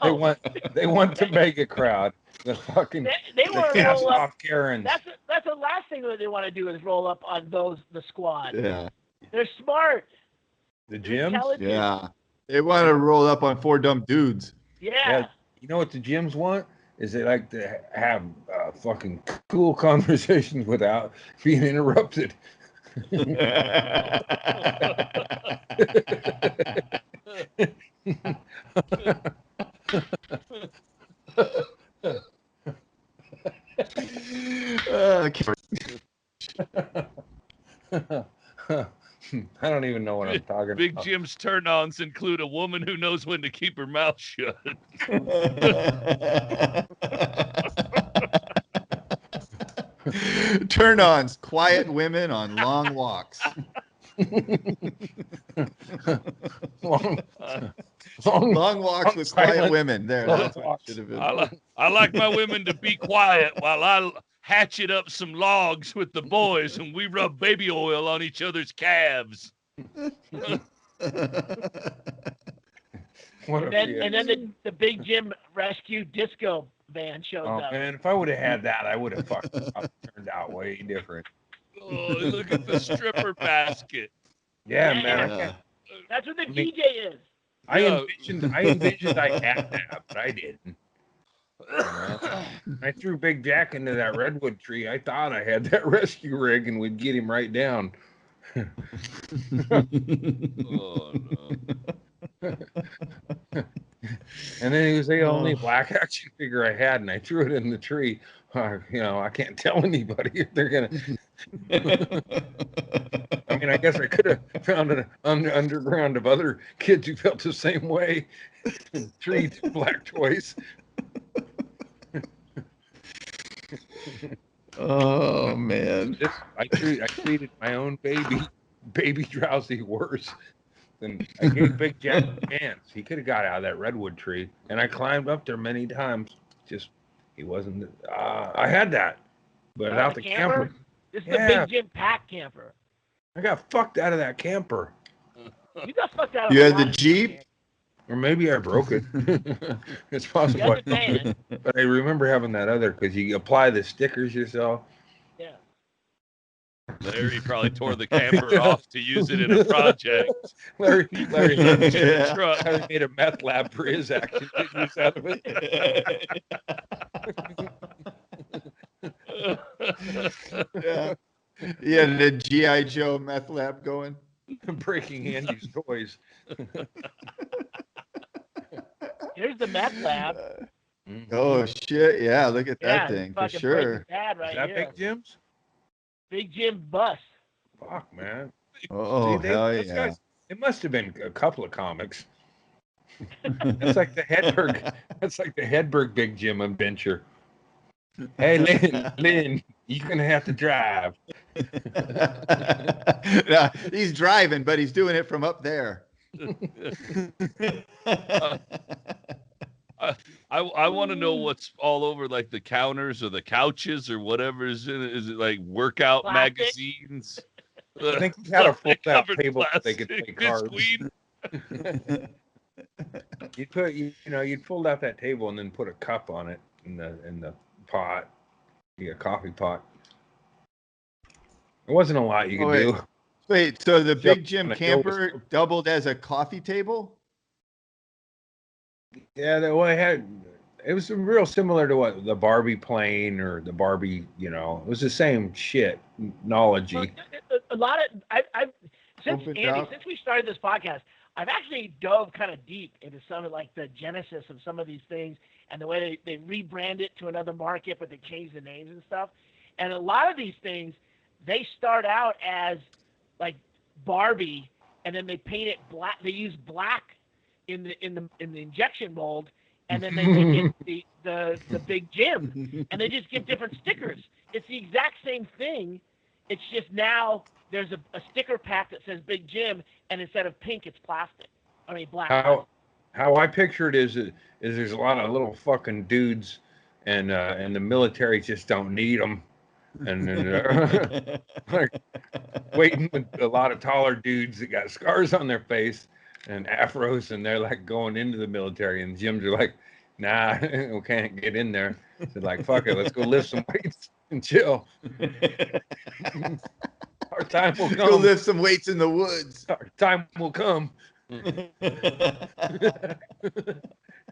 want the mega crowd. The fucking they want to roll up. Karens. That's the last thing that they want to do is roll up on the squad. Yeah. They're smart. The Jims? Yeah. They want to roll up on 4 dumb dudes. Yeah. You know what the Jims want? Is they like to have fucking cool conversations without being interrupted. I don't even know what I'm talking about. Big Jim's turn-ons include a woman who knows when to keep her mouth shut. Turn-ons, quiet women on long walks. Long walks with quiet women. There, that's what it should have been. I like my women to be quiet while I hatchet up some logs with the boys and we rub baby oil on each other's calves. And then the Big Jim Rescue Disco van shows up. Man, if I would have had that, I would have fucking turned out way different. Oh, look at the stripper basket. Yeah, man. That's what the DJ is. I envisioned I had that, but I didn't. I threw Big Jack into that redwood tree. I thought I had that rescue rig and we'd get him right down. Oh, no. And then he was the only black action figure I had, and I threw it in the tree. I can't tell anybody if they're gonna. I mean, I guess I could have found an underground of other kids who felt the same way. Treat black toys. Oh man! I treated my own baby Drowsy worse than I gave Big Jack a chance. He could have got out of that redwood tree, and I climbed up there many times. Just he wasn't. I had that, but without the camper. This is the Big Jim pack camper. I got fucked out of that camper. You got fucked out of. You had the Jeep. Or maybe I broke it. It's possible. But I remember having that other because you apply the stickers yourself. Yeah. Larry probably tore the camper off to use it in a project. Larry Larry made a meth lab for his action figures out of it. Yeah. Yeah, the G.I. Joe meth lab going. Breaking Andy's toys. Here's the meth lab. Oh shit! Yeah, look at that thing for sure. Right Is that here. Big Jim's? Big Jim bus. Fuck, man. Oh hell yeah! Guys, it must have been a couple of comics. That's like the Hedberg. That's like the Hedberg Big Jim adventure. Hey, Lynn, you're gonna have to drive. No, he's driving, but he's doing it from up there. I want to know what's all over like the counters or the couches or whatever is in it. Is it like workout magazines? I think he's got a fold-out table that they could play cards. You'd fold out that table and then put a cup on it in the pot, a coffee pot. There wasn't a lot you could do. Wait, so the Big Jim camper doubled as a coffee table? Yeah, it was real similar to what the Barbie plane or the Barbie, it was the same shit, Well, knowledge-y. a lot of I've since Opened Andy, up. since we started this podcast, I've actually dove kind of deep into some of like the genesis of some of these things and the way they rebrand it to another market, but they change the names and stuff. And a lot of these things, they start out as like Barbie, and then they paint it black. They use black in the injection mold, and then they make it the big Jim, and they just give different stickers. It's the exact same thing. It's just now there's a sticker pack that says Big Jim, and instead of pink, it's plastic. I mean black plastic. How I picture it is there's a lot of little fucking dudes, and the military just don't need them, and then like waiting with a lot of taller dudes that got scars on their face and afros, and they're like going into the military, and Jims are like, nah, we can't get in there. So like, fuck it, let's go lift some weights and chill. Our time will come. Go lift some weights in the woods. Our time will come.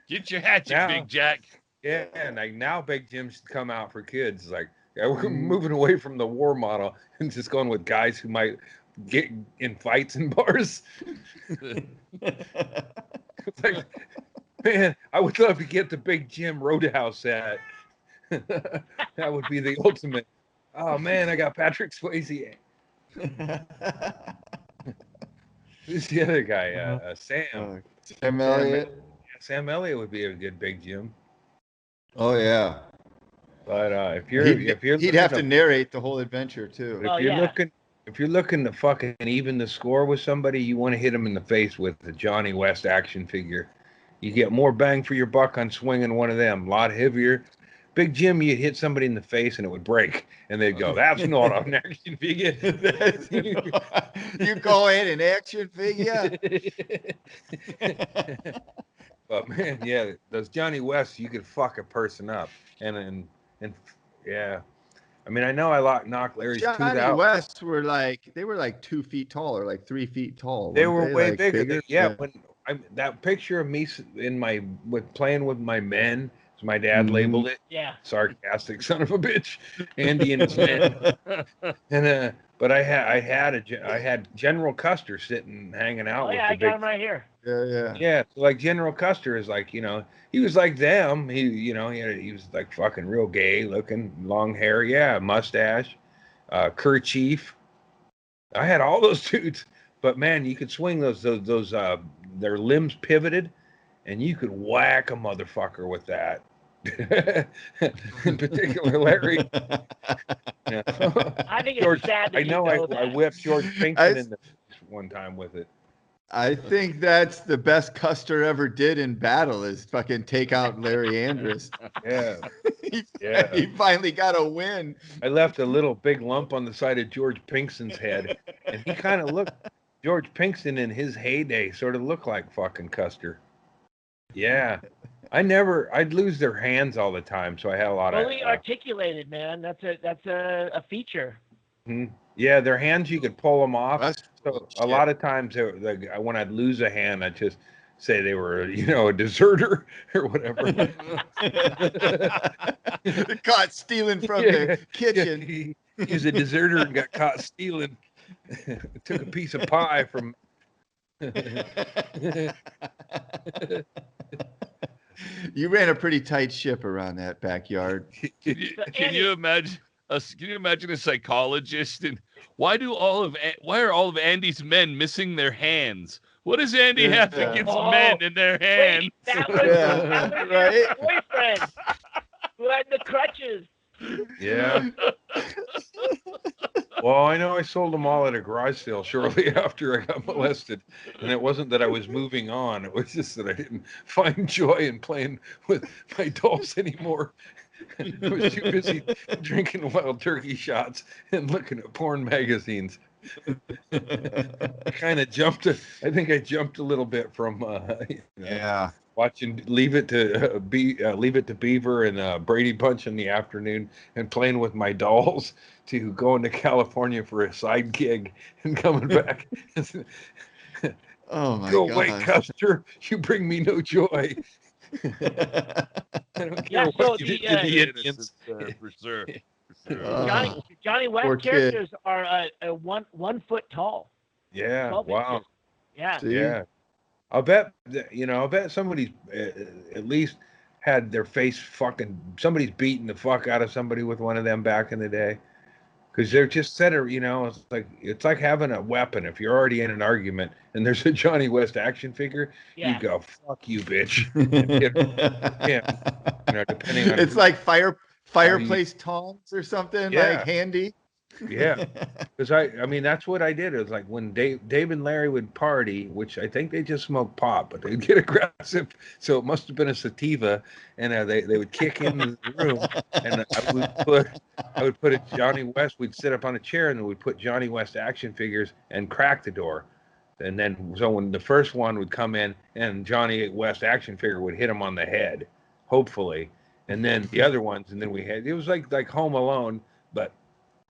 Get your hatchet, Now- Big Jack. Yeah, and like now Big Jim should come out for kids. Like, yeah, we're moving away from the war model and just going with guys who might get in fights in bars. It's like, man, I would love to get the Big Jim Roadhouse set. That would be the ultimate. Oh man, I got Patrick Swayze. Who's the other guy? Sam. Sam Elliott. Sam Elliott would be a good Big Jim. Oh yeah. But if you're he'd have to narrate the whole adventure too. If Oh, you're yeah. looking to fucking even the score with somebody, you want to hit him in the face with the Johnny West action figure. You get more bang for your buck on swinging one of them. A lot heavier. Big Jim, you'd hit somebody in the face and it would break, and they'd go, "That's not an action figure." You call it an action figure? But man, yeah, those Johnny West, you could fuck a person up, and yeah. I mean, I know I knocked Larry's tooth Johnny out. West were like 2 feet tall or like 3 feet tall. They weren't were way like, bigger. Yeah, when that picture of me playing with my men, as my dad labeled it, Yeah. sarcastic son of a bitch, Andy and his men. And but I had General Custer sitting hanging out Oh with yeah, the I got big. him right here. Yeah. Yeah, so like General Custer is like, he was like them. He was like fucking real gay looking, long hair, yeah, mustache, kerchief. I had all those dudes, but man, you could swing those their limbs pivoted, and you could whack a motherfucker with that. In particular, Larry. Yeah. I think George, it's sad that I know you know I that. whipped George Pinkston in the face one time with it. I think that's the best Custer ever did in battle is fucking take out Larry Andrus. Yeah. he, Yeah. he finally got a win. I left a little big lump on the side of George Pinkston's head, and he kind of looked. George Pinkston in his heyday sort of looked like fucking Custer. Yeah, I'd lose their hands all the time, so I had a lot Fully of. articulated, man. That's a feature. Yeah, their hands you could pull them off. That's So a lot of times, when I'd lose a hand, I'd just say they were, a deserter or whatever. Caught stealing from the kitchen. He was a deserter and got caught stealing. Took a piece of pie from. You ran a pretty tight ship around that backyard. Can you imagine? Can you imagine a psychologist? And why are all of Andy's men missing their hands? What does Andy have against men in their hands? Wait, that was right? your boyfriend who had the crutches. Yeah. Well, I know I sold them all at a garage sale shortly after I got molested. And it wasn't that I was moving on. It was just that I didn't find joy in playing with my dolls anymore. I was too busy drinking wild turkey shots and looking at porn magazines. I kind of jumped. I think I jumped a little bit from Yeah. watching Leave It to Beaver and Brady Bunch in the afternoon and playing with my dolls to going to California for a side gig and coming back. Oh my Go God. away, Custer. You bring me no joy. I don't Yeah, care so what you the, did to the Innocent Indians. there, for sure. For sure. Oh, Johnny poor West kid. characters are 1 foot tall, Yeah, 12 wow. inches. Yeah. See? Yeah. I'll bet, I'll bet somebody's at least had their face somebody's beating the fuck out of somebody with one of them back in the day. Because they're just it's like having a weapon. If you're already in an argument and there's a Johnny West action figure, you Yeah. go, fuck you, bitch. Yeah, depending on It's who like are you. fireplace tongs or something like Yeah, handy. yeah. Because I mean, that's what I did. It was like when Dave and Larry would party, which I think they just smoked pot, but they'd get aggressive. So it must have been a sativa, and they would kick into the room, and I would put a Johnny West. We'd sit up on a chair, and then we'd put Johnny West action figures and crack the door. And then so when the first one would come in, and Johnny West action figure would hit him on the head, hopefully, and then the other ones, and then it was like Home Alone, but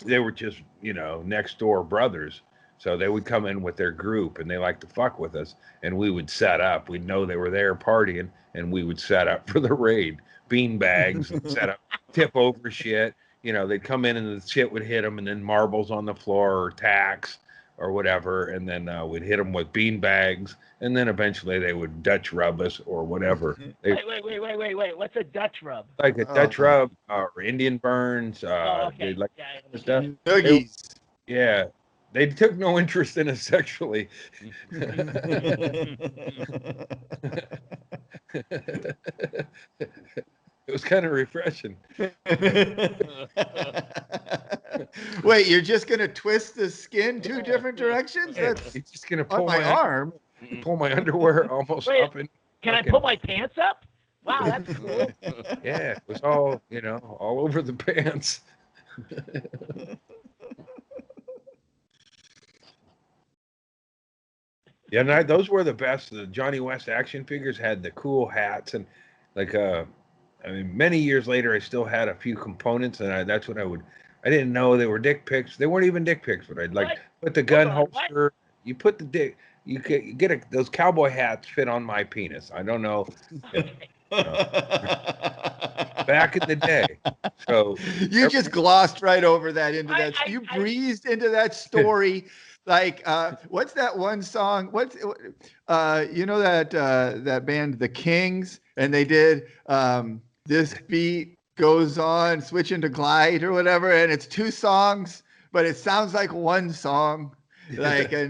they were just next door brothers, so they would come in with their group and they like to fuck with us, and we would set up. We'd know they were there partying, and we would set up for the raid. Bean bags and set up, tip over shit. They'd come in and the shit would hit them, and then marbles on the floor or tacks or whatever, and then we'd hit them with bean bags, and then eventually they would Dutch rub us or whatever. Wait. What's a Dutch rub? Like a Dutch rub or Indian burns. Oh, okay. They'd like Yeah, I stuff. understand. Noogies. Yeah, they took no interest in us sexually. It was kind of refreshing. Wait, you're just gonna twist the skin two different directions? Yeah, That's he's just gonna on pull my arm. pull my underwear almost Wait, up and Can I fucking- pull my pants up? Wow, that's cool. Yeah, it was all all over the pants. Yeah, and those were the best. The Johnny West action figures had the cool hats, and like I mean, many years later, I still had a few components, and that's what I didn't know they were dick pics. They weren't even dick pics, but I'd like What? put the gun Hold on, what? holster. You put the dick. You get those cowboy hats fit on my penis. I don't know. Back in the day. So You just glossed right over that into that. I- You I- breezed into that story. Like, what's that one song? That band, The Kings, and they did This Beat Goes On, Switch into Glide or whatever, and it's two songs, but it sounds like one song. Like, and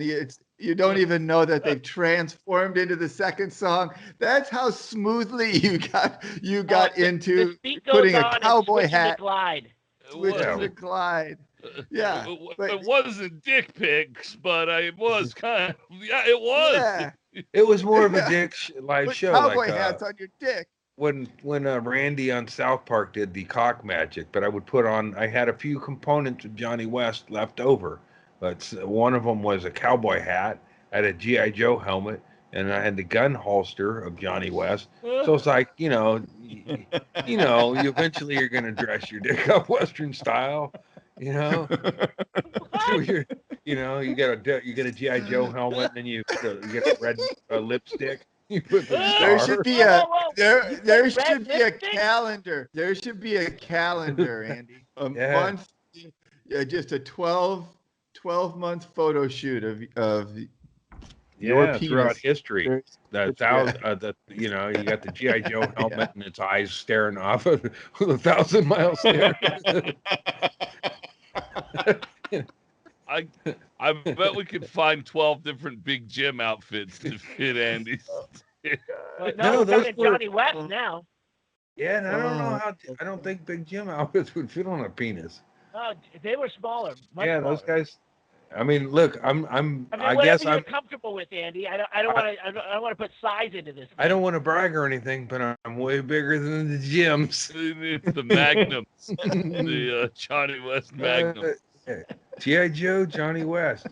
you don't even know that they've transformed into the second song. That's how smoothly you got into the beat goes putting a on and cowboy switching to hat, glide. switch Yeah. into Glide. Yeah, but It wasn't dick pics, but it was kind of, yeah, it was. yeah, it was more of a Yeah. dick live put show, cowboy like hats on your dick. when Randy on South Park did the cock magic. But I had a few components of Johnny West left over, but one of them was a cowboy hat. I had a GI Joe helmet, and I had the gun holster of Johnny West. So it's like you eventually you're gonna dress your dick up Western style, So you get a GI Joe helmet, and then you get a red lipstick. You put the There star. should be a Whoa. there You put should red be a lipstick? calendar. There should be a calendar, Andy. A Yeah. month, just a 12-month photo shoot of your Yeah, throughout penis. history. There's- You got the GI Joe helmet and its eyes staring off with 1,000-mile stare. I bet we could find 12 different Big Jim outfits to fit Andy's. But No, no, we're those talking were- Johnny West now. Yeah, and I don't know Oh, I don't think Big Jim outfits would fit on a penis. Oh, they were smaller. Much Yeah, smaller. those guys. I mean, look, I mean, I whatever guess you're I'm. comfortable with, Andy. I don't want to put size into this. I don't want to brag or anything, but I'm way bigger than the Jims. It's the Magnum, the Johnny West Magnum. G.I. Joe, Johnny West,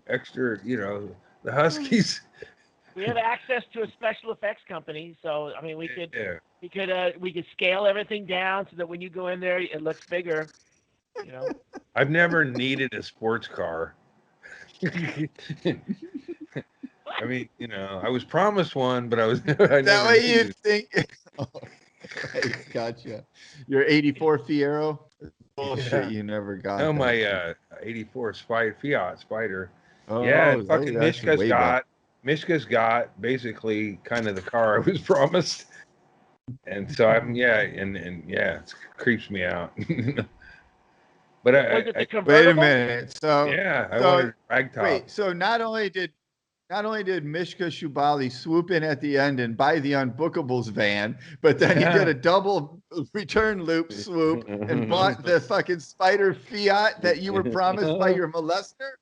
extra, the Huskies. We have access to a special effects company, so I mean, we could Yeah. we could scale everything down so that when you go in there, it looks bigger. I've never needed a sports car. What? I mean, I was promised one, but I That never way you knew. think. Oh, right, gotcha. Your 84 Fiero? Bullshit, Yeah. you never got No, that. my 84 Fiat Spider. Yeah, Oh, and fucking that's way back. Mishka's got basically kind of the car I was promised. And so and yeah, it creeps me out. But Was it the Wait a convertible? minute. So, I so wanted ragtop. wait. So not only did Mishka Shubali swoop in at the end and buy the Unbookables van, but then he did a double return loop swoop and bought the fucking Spider Fiat that you were promised by your molester.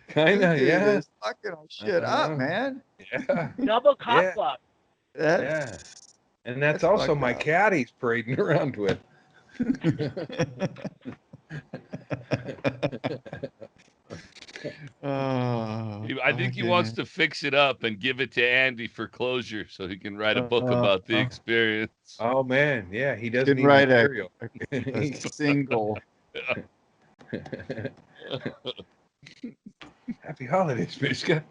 Kind This of, dude yeah. is fucking our shit up, man. Yeah. Double cop Yeah. block. Yeah. That's And that's that's also fucked my up. cat he's parading around with. Oh, I think he wants to fix it up and give it to Andy for closure so he can write a book about the experience. Oh man, yeah, he does Can need write material. a single. Happy holidays, Mishka.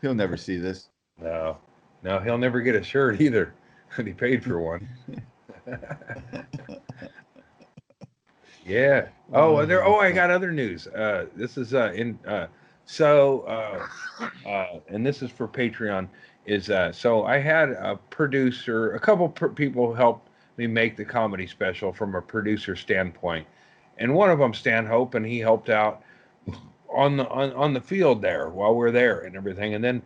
He'll never see this. No, he'll never get a shirt either. And he paid for one. Yeah. Oh, I got other news. This is and this is for Patreon. So I had a producer, a couple people help me make the comedy special from a producer standpoint, and one of them, Stan Hope, and he helped out on the field there while we're there and everything. And then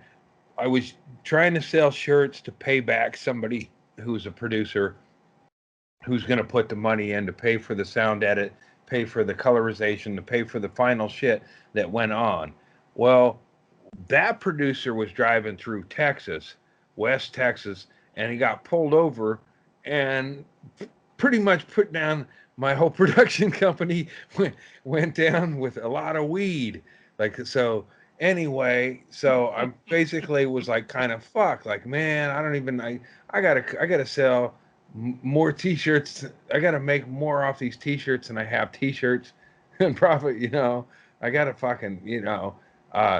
I was trying to sell shirts to pay back somebody who's a producer who's going to put the money in to pay for the sound edit, pay for the colorization, to pay for the final shit that went on. Well, that producer was driving through Texas, West Texas, and he got pulled over and pretty much put down my whole production company went down with a lot of weed. Like, so anyway, so I basically was like kind of fuck, like, man, I gotta sell more t-shirts. I gotta make more off these t-shirts than I have t-shirts and profit, I gotta fucking,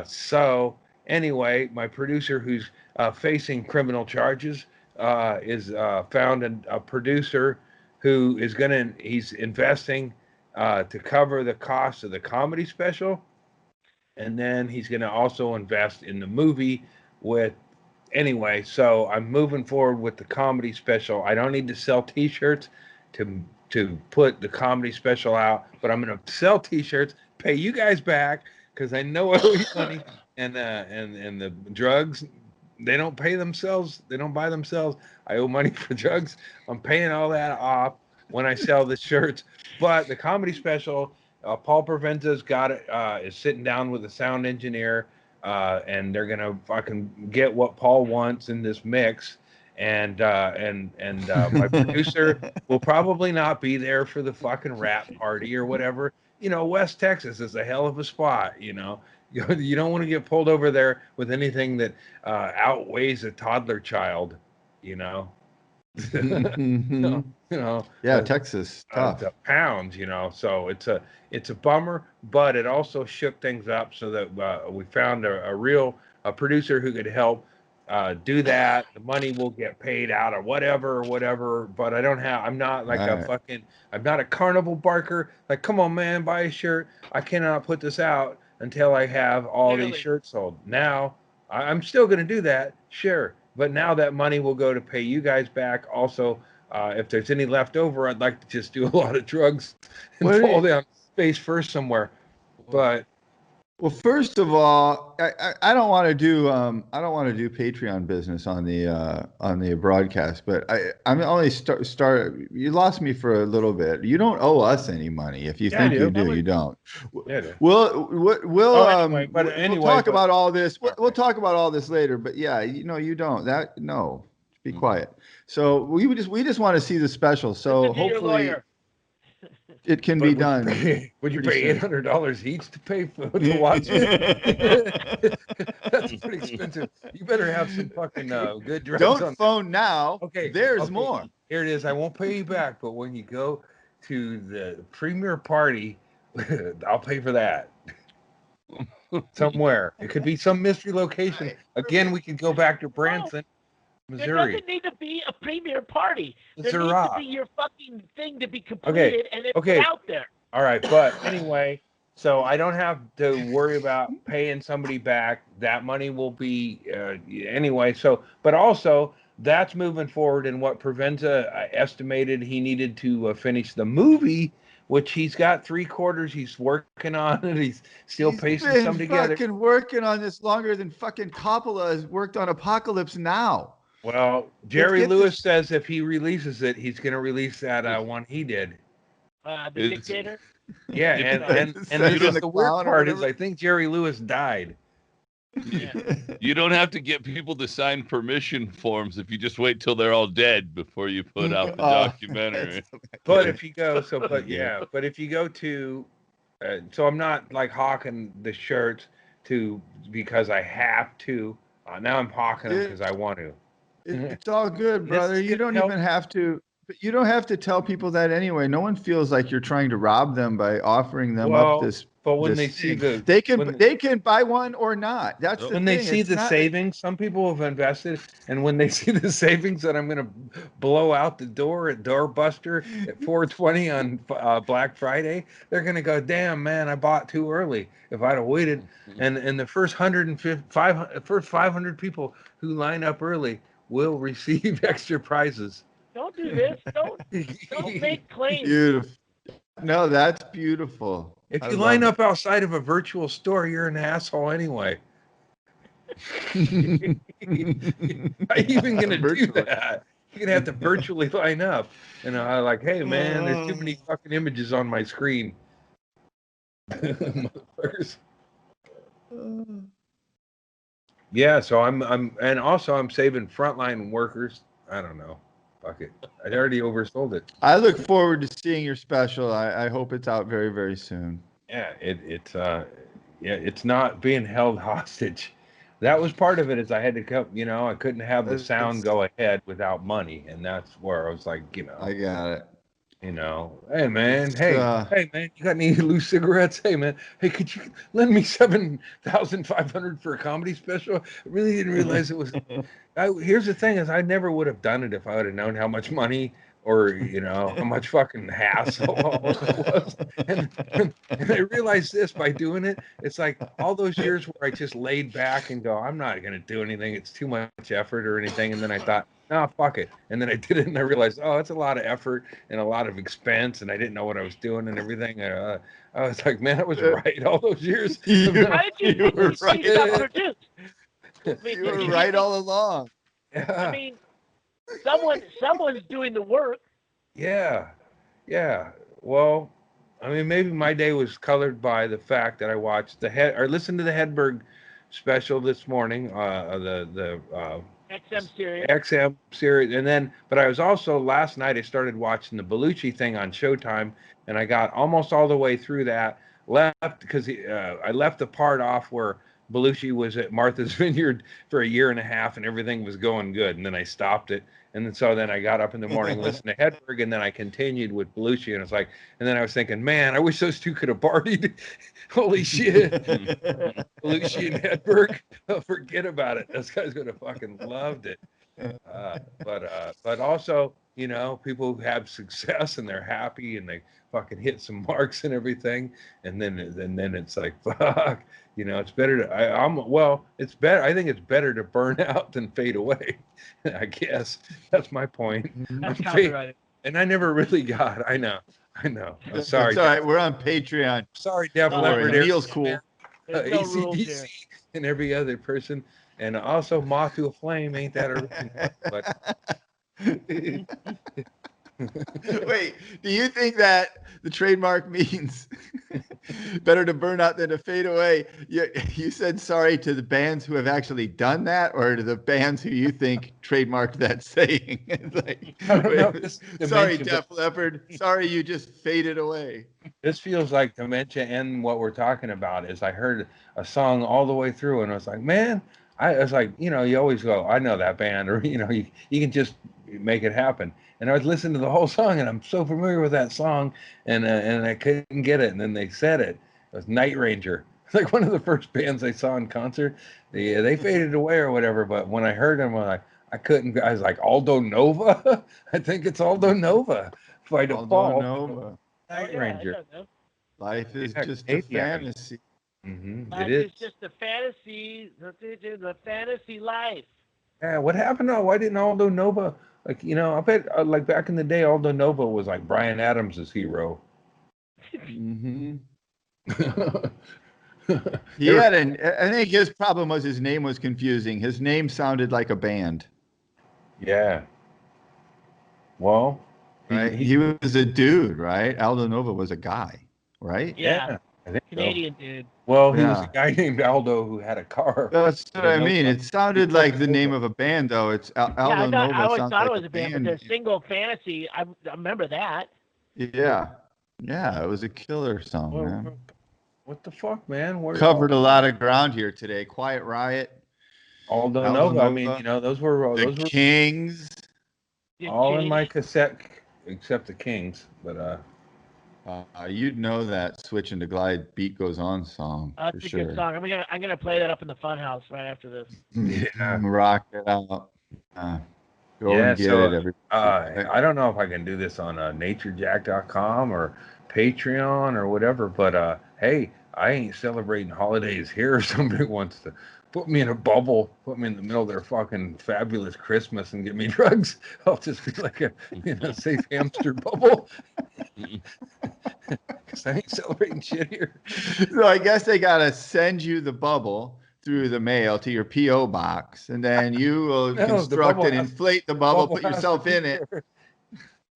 so anyway, my producer who's facing criminal charges is found a producer who is he's investing to cover the cost of the comedy special, and then he's gonna also invest in the movie with. Anyway, so I'm moving forward with the comedy special. I don't need to sell T-shirts to put the comedy special out, but I'm gonna sell T-shirts, pay you guys back because I know I owe you money, and the drugs, they don't pay themselves. They don't buy themselves. I owe money for drugs. I'm paying all that off when I sell the shirts. But the comedy special, Paul Provenza's got it. Is sitting down with the sound engineer, and they're gonna fucking get what Paul wants in this mix. And my producer will probably not be there for the fucking rap party or whatever. West Texas is a hell of a spot. You don't want to get pulled over there with anything that outweighs a toddler child. Mhm. Yeah, Texas, tough. The pounds. So it's a bummer, but it also shook things up so that we found a producer who could help do that. The money will get paid out or whatever. But I'm not like All right. I'm not a carnival barker. Like, come on, man, buy a shirt. I cannot put this out until I have all these Clearly. shirts sold. Now, I'm still going to do that, sure. But now that money will go to pay you guys back. Also, if there's any left over, I'd like to just do a lot of drugs and What do fall you, down face first somewhere. But Well, first of all, I don't want to do I don't want to do Patreon business on the broadcast, but I'm only start. You lost me for a little bit. You don't owe us any money. If you yeah, I think you do. do, you don't. Yeah, I do. We'll talk about all this. We'll talk about all this later. But yeah, you don't. That no, be quiet. So we just want to see the special. So Listen to your hopefully lawyer. it can But be done. would you pretty pay soon. $800 each to pay to watch it? That's pretty expensive. You better have some fucking good drugs Don't on. phone now. Okay, There's more. Here it is. I won't pay you back, but when you go to the premiere party, I'll pay for that. somewhere. It could be some mystery location. Again, we could go back to Branson, There Missouri. doesn't need to be a premier party. There Missouri. needs to be your fucking thing to be completed and then put out there. All right, but anyway, so I don't have to worry about paying somebody back. That money will be anyway. So, but also that's moving forward. And what Provenza estimated he needed to finish the movie, which he's got 3/4. He's working on it. He's still pasting some together. He's fucking working on this longer than fucking Coppola has worked on Apocalypse Now. Well, Jerry Lewis says if he releases it, he's going to release that one he did. The Dictator. Yeah, and the weird part is I think Jerry Lewis died. Yeah. You don't have to get people to sign permission forms if you just wait till they're all dead before you put out the documentary. But if you go, but if you go to, so I'm not like hawking the shirts because I have to. Now I'm hawking them because I want to. It's all good, brother. You don't even have to. But you don't have to tell people that anyway. No one feels like you're trying to rob them by offering them up this. But when this they see thing. they can buy one or not. That's the when thing. They see the savings. Some people have invested, and when they see the savings that I'm going to blow out the door at Doorbuster at 4:20 on Black Friday, they're going to go, "Damn, man, I bought too early. If I'd have waited." And the first 500 people who line up early will receive extra prizes. Don't do this. Don't make claims. Beautiful. No, that's beautiful. If you line up outside of a virtual store, you're an asshole anyway. Are you even going to do that? You're going to have to virtually line up. And I'm like, hey, man, there's too many fucking images on my screen. Motherfuckers. Yeah, so I'm saving frontline workers. I don't know. Fuck it. I'd already oversold it. I look forward to seeing your special. I hope it's out very, very soon. Yeah, it's not being held hostage. That was part of it. Is I had to come. I couldn't have the sound go ahead without money, and that's where I was like, I got it. Hey man, hey man, you got any loose cigarettes? Hey man, hey, could you lend me $7,500 for a comedy special? I really didn't realize it was. Here's the thing: is I never would have done it if I would have known how much money or how much fucking hassle it was. And I realized this by doing it. It's like all those years where I just laid back and go, I'm not gonna do anything. It's too much effort or anything. And then I thought, no, fuck it. And then I did it, and I realized, it's a lot of effort and a lot of expense, and I didn't know what I was doing and everything. I was like, man, I was right all those years. You were right. You were right all along. Yeah. I mean, someone's doing the work. Yeah. Well, I mean, maybe my day was colored by the fact that I watched listened to the Hedberg special this morning, the XM series, but I was also last night I started watching the Belushi thing on Showtime, and I got almost all the way through that. Left because I left the part off where Belushi was at Martha's Vineyard for a year and a half, and everything was going good, and then I stopped it. And then I got up in the morning, listened to Hedberg, and then I continued with Belushi. And it's like, and then I was thinking, man, I wish those two could have partied. Holy shit. Belushi and Hedberg, forget about it. Those guys would have fucking loved it. But also, people who have success and they're happy and they fucking hit some marks and everything. And then it's like, fuck, it's better to, it's better. I think it's better to burn out than fade away. I guess that's my point. That's copyrighted. And I never really got, I know. I'm sorry. It's all right. We're on Patreon. Sorry, Def Leppard. Neil's cool. ACDC and every other person. And also Moth to a Flame, ain't that original? But wait, do you think that the trademark means better to burn out than to fade away? You said sorry to the bands who have actually done that, or to the bands who you think trademarked that saying? Like, I don't know, sorry, Def Leppard. Sorry, you just faded away. This feels like dementia, and what we're talking about is I heard a song all the way through, and I was like, man, I was like, you always go, I know that band, or you can just make it happen. And I was listening to the whole song, and I'm so familiar with that song, and I couldn't get it. And then they said it. It was Night Ranger. like one of the first bands I saw in concert. They faded away or whatever. But when I heard them, I couldn't. I was like, Aldo Nova. I think it's Aldo Nova by Aldo default. Nova. Night yeah, I Ranger. don't know. Life is Yeah, just a Canadian. fantasy. It Life is. is just a fantasy. The fantasy life. Yeah, what happened? Why didn't Aldo Nova, like, I bet like back in the day, Aldo Nova was like Brian Adams' hero. Mm-hmm. He They were- had I think his problem was his name was confusing. His name sounded like a band, yeah. Well, right? he He was a dude, right? Aldo Nova was a guy, right? Yeah, yeah, I think so. Canadian dude. Well, he was a Yeah. guy named Aldo who had a car. That's what The I mean. Nova. It sounded He drove like the name Nova. of a band, though. It's Yeah, Aldo I Nova always sounds thought it like was a a band, but band the name. single fantasy, I remember that. Yeah. Yeah, it was a killer song, man. What the fuck, man? Where Covered a lot of ground here today. Quiet Riot, Aldo Aldo Nova? I mean, Nova, those were the Kings. Dick all in Cheney. my cassette, except the Kings. But You'd know that Switching to Glide Beat Goes On song for That's a sure. good song. I'm gonna play that up in the funhouse right after this. Yeah. Rock it out. Go Yeah, and get so it, everybody. I don't know if I can do this on naturejack.com or Patreon or whatever, but hey, I ain't celebrating holidays here. If somebody wants to put me in a bubble, put me in the middle of their fucking fabulous Christmas and give me drugs, I'll just be like a safe hamster bubble. Because I ain't celebrating shit here. So I guess they gotta send you the bubble through the mail to your PO box, and then you will No, the construct bubble and has- inflate the bubble, put has to yourself be in it. there.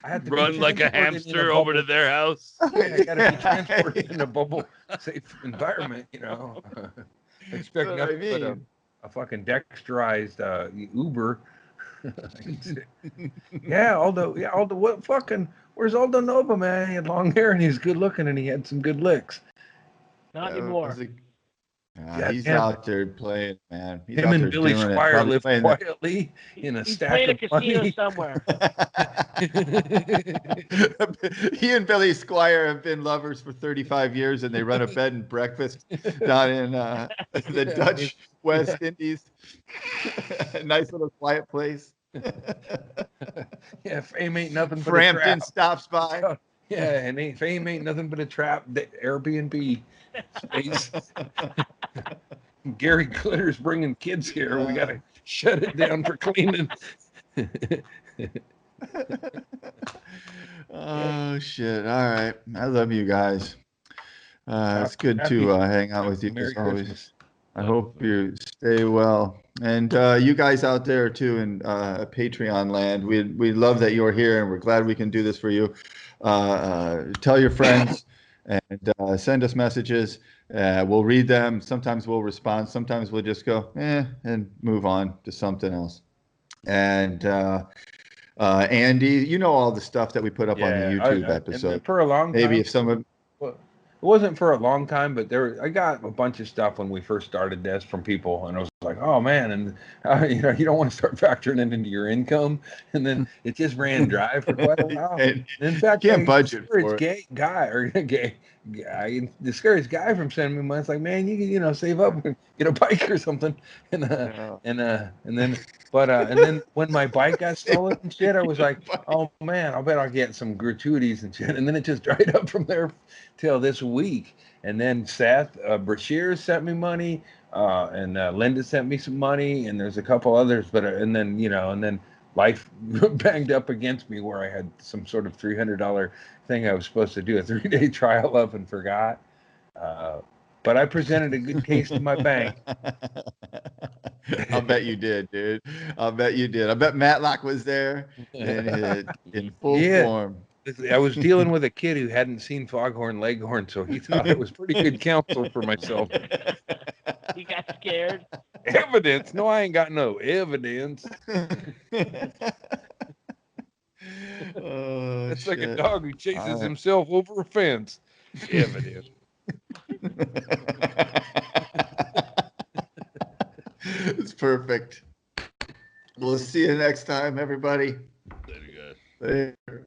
I have to be Run like a transported in hamster over to bubble. their house. Yeah, I gotta be transported in a bubble safe environment, Expect That's what I nothing but mean. a fucking dexterized Uber. Yeah, Aldo, where's Aldo Nova, man? He had long hair and he was good looking and he had some good licks. Not That anymore. was God he's damn it. out there playing, man. He's Him out and there Billy doing it. Squire Probably lived playing quietly in a He's stack playing a of casino money. somewhere. He and Billy Squire have been lovers for 35 years, and they run a bed and breakfast down in the Yeah, Dutch West Indies. Nice little quiet place. Yeah, fame ain't nothing but a Frampton trap. stops by. Yeah, and fame ain't nothing but a trap. Airbnb space. Gary Glitter's bringing kids here. We gotta shut it down for cleaning. Oh shit! All right, I love you guys. It's good Happy- to hang out with you Merry as always. Christmas. I hope you stay well, and you guys out there too in Patreon land. We love that you're here, and we're glad we can do this for you. Tell your friends and send us messages. We'll read them. Sometimes we'll respond. Sometimes we'll just go and move on to something else. And Andy, you know all the stuff that we put up on the YouTube episode. And for a long Maybe time, if someone well, it wasn't for a long time, but I got a bunch of stuff when we first started this from people, and I was like, oh man, and you don't want to start factoring it into your income, and then it just ran dry for quite a while. and And in fact, can't I budget discouraged for it. discouraged guy from sending me money. It's like, man, you can save up and get a bike or something, and then when my bike got stolen and shit, I was like, oh man, I bet I'll get some gratuities and shit, and then it just dried up from there till this week. And then Seth Brashear sent me money, and Linda sent me some money, and there's a couple others, but and then life banged up against me where I had some sort of $300 thing I was supposed to do a 3-day trial of and forgot. But I presented a good case to my bank. I'll bet you did, dude. I'll bet you did. I bet Matlock was there in full form. I was dealing with a kid who hadn't seen Foghorn Leghorn, so he thought it was pretty good counsel for myself. He got scared. Evidence? No, I ain't got no evidence. Oh, It's like a shit. dog who chases All right. himself over a fence. Evidence. It's perfect. We'll see you next time, everybody. There you go. Later.